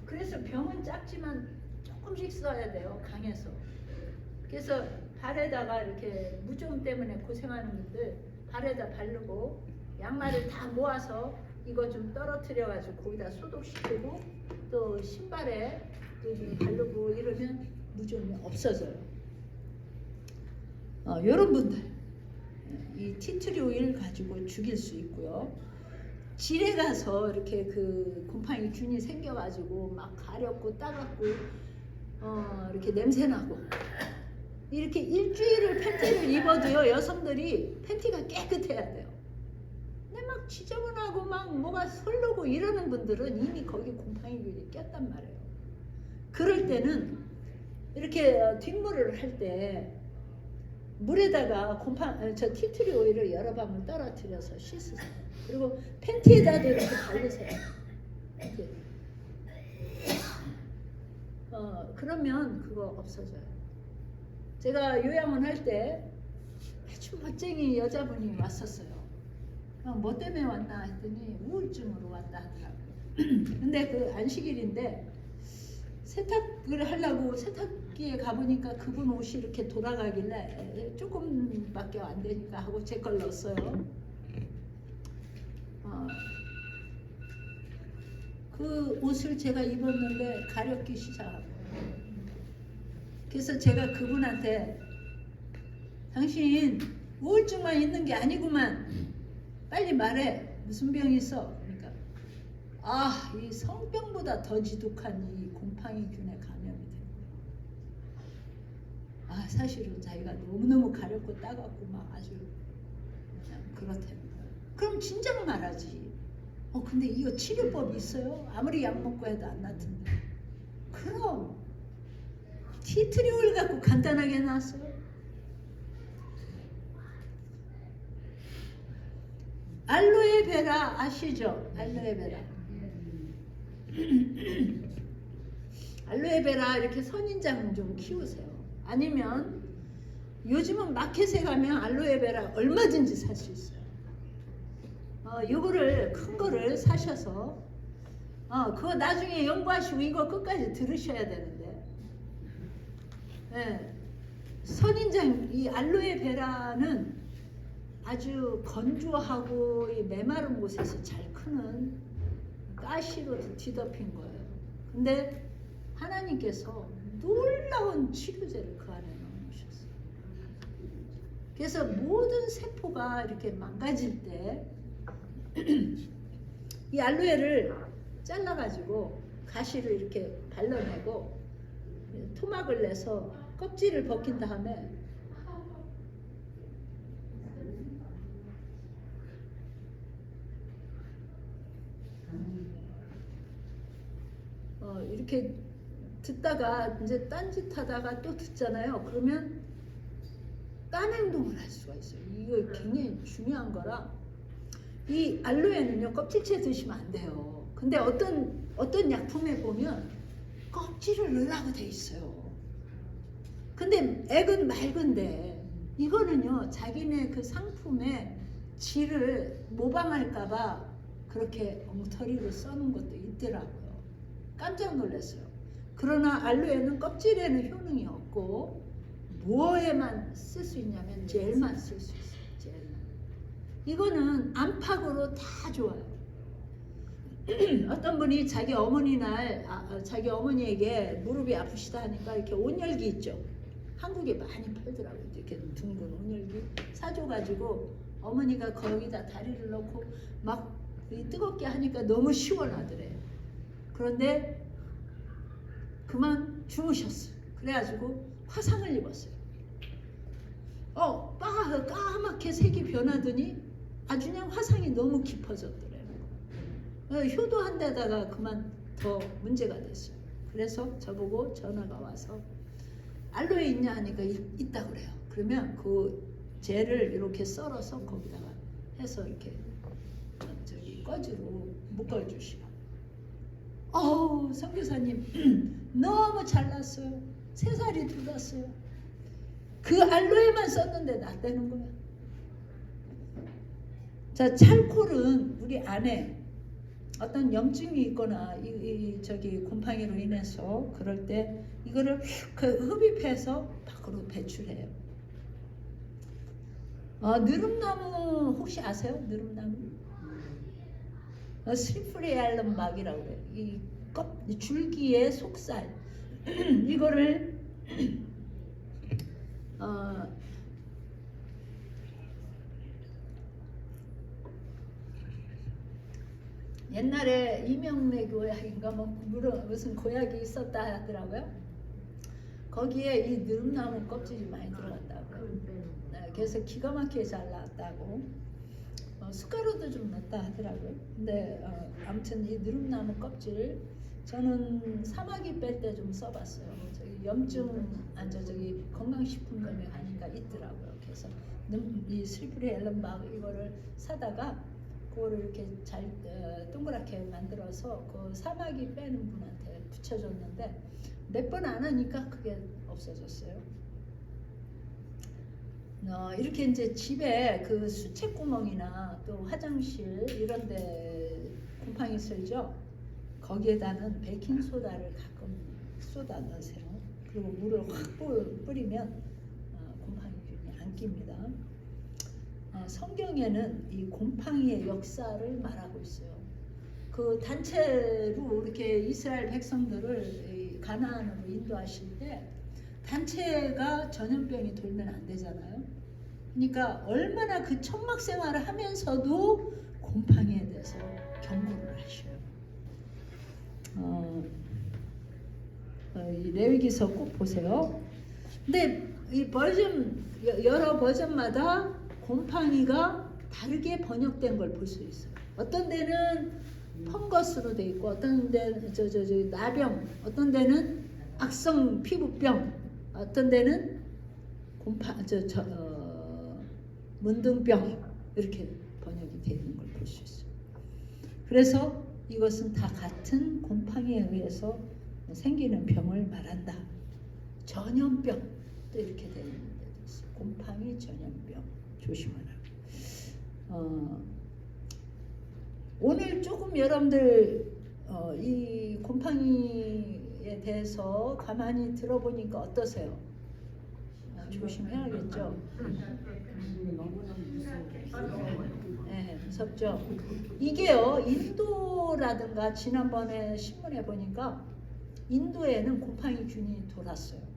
그래서 병은 작지만 조금씩 써야 돼요. 강해서. 그래서 발에다가 이렇게 무좀 때문에 고생하는 분들 발에다 바르고 양말을 다 모아서 이거 좀 떨어뜨려 가지고 거기다 소독시키고 또 신발에 좀 바르고 이러면 무좀이 없어져요. 이런 분들 이 티트리 오일 가지고 죽일 수 있고요. 질에 가서 이렇게 그 곰팡이 균이 생겨가지고 막 가렵고 따갑고 이렇게 냄새나고 이렇게 일주일을 팬티를 입어도요 여성들이 팬티가 깨끗해야 돼요. 근데 막 지저분하고 막 뭐가 설르고 이러는 분들은 이미 거기 곰팡이 균이 꼈단 말이에요. 그럴 때는 이렇게 뒷물을 할 때 물에다가 저 티트리 오일을 여러 방울 떨어뜨려서 씻으세요. 그리고 팬티에다도 이렇게 바르세요. 이렇게. 그러면 그거 없어져요. 제가 요양원 할 때 아주 멋쟁이 여자분이 왔었어요. 뭐 때문에 왔나 했더니 우울증으로 왔다 하더라고요. 근데 그 안식일인데 세탁을 하려고 세탁기에 가보니까 그분 옷이 이렇게 돌아가길래 조금밖에 안 되니까 하고 제 걸 넣었어요. 그 옷을 제가 입었는데 가렵기 시작하고, 그래서 제가 그분한테 당신 우울증만 있는 게 아니구만, 빨리 말해, 무슨 병이 있어? 그러니까 이 성병보다 더 지독한 이 곰팡이균에 감염이 된 거예요. 사실은 자기가 너무너무 가렵고 따갑고 막 아주 그냥 그렇다는 거예요. 그럼 진작 말하지. 근데 이거 치료법이 있어요? 아무리 약 먹고 해도 안 낫던데. 그럼 티트리 오일 갖고 간단하게 나왔어요. 알로에베라 아시죠? 알로에베라. 알로에베라 이렇게 선인장 좀 키우세요. 아니면 요즘은 마켓에 가면 알로에베라 얼마든지 살 수 있어요. 요거를 큰 거를 사셔서 그거 나중에 연구하시고 이거 끝까지 들으셔야 되는데, 선인장 이 알로에베라는 아주 건조하고 이 메마른 곳에서 잘 크는 가시로 뒤덮인 거예요. 근데 하나님께서 놀라운 치료제를 그 안에 넣으셨어요. 그래서 모든 세포가 이렇게 망가질 때 이 알로에를 잘라가지고 가시를 이렇게 발라내고 토막을 내서 껍질을 벗긴 다음에 이렇게 듣다가 이제 딴짓 하다가 또 듣잖아요. 그러면 딴 행동을 할 수가 있어요. 이거 굉장히 중요한 거라. 이 알로에는요, 껍질째 드시면 안 돼요. 근데 어떤 약품에 보면 껍질을 넣으라고 돼 있어요. 근데 액은 맑은데 이거는요, 자기네 그 상품의 질을 모방할까봐 그렇게 엉터리로 써놓은 것도 있더라고요. 깜짝 놀랐어요. 그러나 알로에는 껍질에는 효능이 없고 뭐에만 쓸 수 있냐면 젤만 쓸 수 있어요. 젤만. 이거는 안팎으로 다 좋아요. 어떤 분이 자기 어머니 자기 어머니에게 무릎이 아프시다 하니까 이렇게 온열기 있죠. 한국에 많이 팔더라고요. 이렇게 둥근 온열기 사줘가지고 어머니가 거기다 다리를 넣고 막 뜨겁게 하니까 너무 시원하더래요. 그런데 그만 주무셨어요. 그래가지고 화상을 입었어요. 까맣게 색이 변하더니 아주 그냥 화상이 너무 깊어졌더래요. 효도한 데다가 그만 더 문제가 됐어요. 그래서 저보고 전화가 와서 알로에 있냐 하니까 있다 그래요. 그러면 그 젤을 이렇게 썰어서 거기다가 해서 이렇게 꺼지로 묶어주시고. 선교사님 너무 잘났어요. 3살이 들었어요. 그 알로에만 썼는데 낫다는 거야. 자, 찰콜은 우리 안에 어떤 염증이 있거나 곰팡이로 인해서 그럴 때 이거를 흡입해서 밖으로 배출해요. 느릅나무 혹시 아세요? 느릅나무? 스리프리알름 막이라고 그래요. 이 줄기의 속살 이거를 옛날에 이명래 교약인가 무슨 고약이 있었다 하더라고요. 거기에 이 느릅나무 껍질이 많이 들어갔다고요. 그래서 기가 막히게 잘 나왔다고. 숟가루도 좀 넣었다 하더라고요. 근데 아무튼 이 느릅나무 껍질 저는 사마귀 뺄 때 좀 써봤어요. 저기 염증 저기 건강식품점에 가니까 있더라고요. 그래서 이 슬리프리 앨런박 이거를 사다가 그거를 이렇게 잘 동그랗게 만들어서 그 사마귀 빼는 분한테 붙여줬는데 몇 번 안 하니까 그게 없어졌어요. 이렇게 이제 집에 그 수채구멍이나 또 화장실 이런데 곰팡이 슬죠. 거기에다는 베이킹 소다를 가끔 쏟아 넣으세요. 그리고 물을 확 뿌리면 곰팡이균이 안 낍니다. 성경에는 이 곰팡이의 역사를 말하고 있어요. 그 단체로 이렇게 이스라엘 백성들을 가나안으로 인도하실 때 단체가 전염병이 돌면 안 되잖아요. 그러니까 얼마나 그 천막 생활을 하면서도 곰팡이에 대해서 경고를 하셔요. 이 레위기서 꼭 보세요. 근데 이 버전 여러 버전마다 곰팡이가 다르게 번역된 걸 볼 수 있어요. 어떤 데는 펑거스로 돼 있고, 어떤 데는 나병, 어떤 데는 악성 피부병, 어떤 데는 문둥병 이렇게 번역이 되어 있는 걸 볼 수 있어요. 그래서 이것은 다 같은 곰팡이에 의해서 생기는 병을 말한다. 전염병 또 이렇게 되어 있는 데도 있어요. 곰팡이 전염병 조심하라. 오늘 조금 여러분들 이 곰팡이에 대해서 가만히 들어보니까 어떠세요? 조심해야겠죠. 네, 무섭죠. 이게요, 인도라든가 지난번에 신문에 보니까 인도에는 곰팡이균이 돌았어요.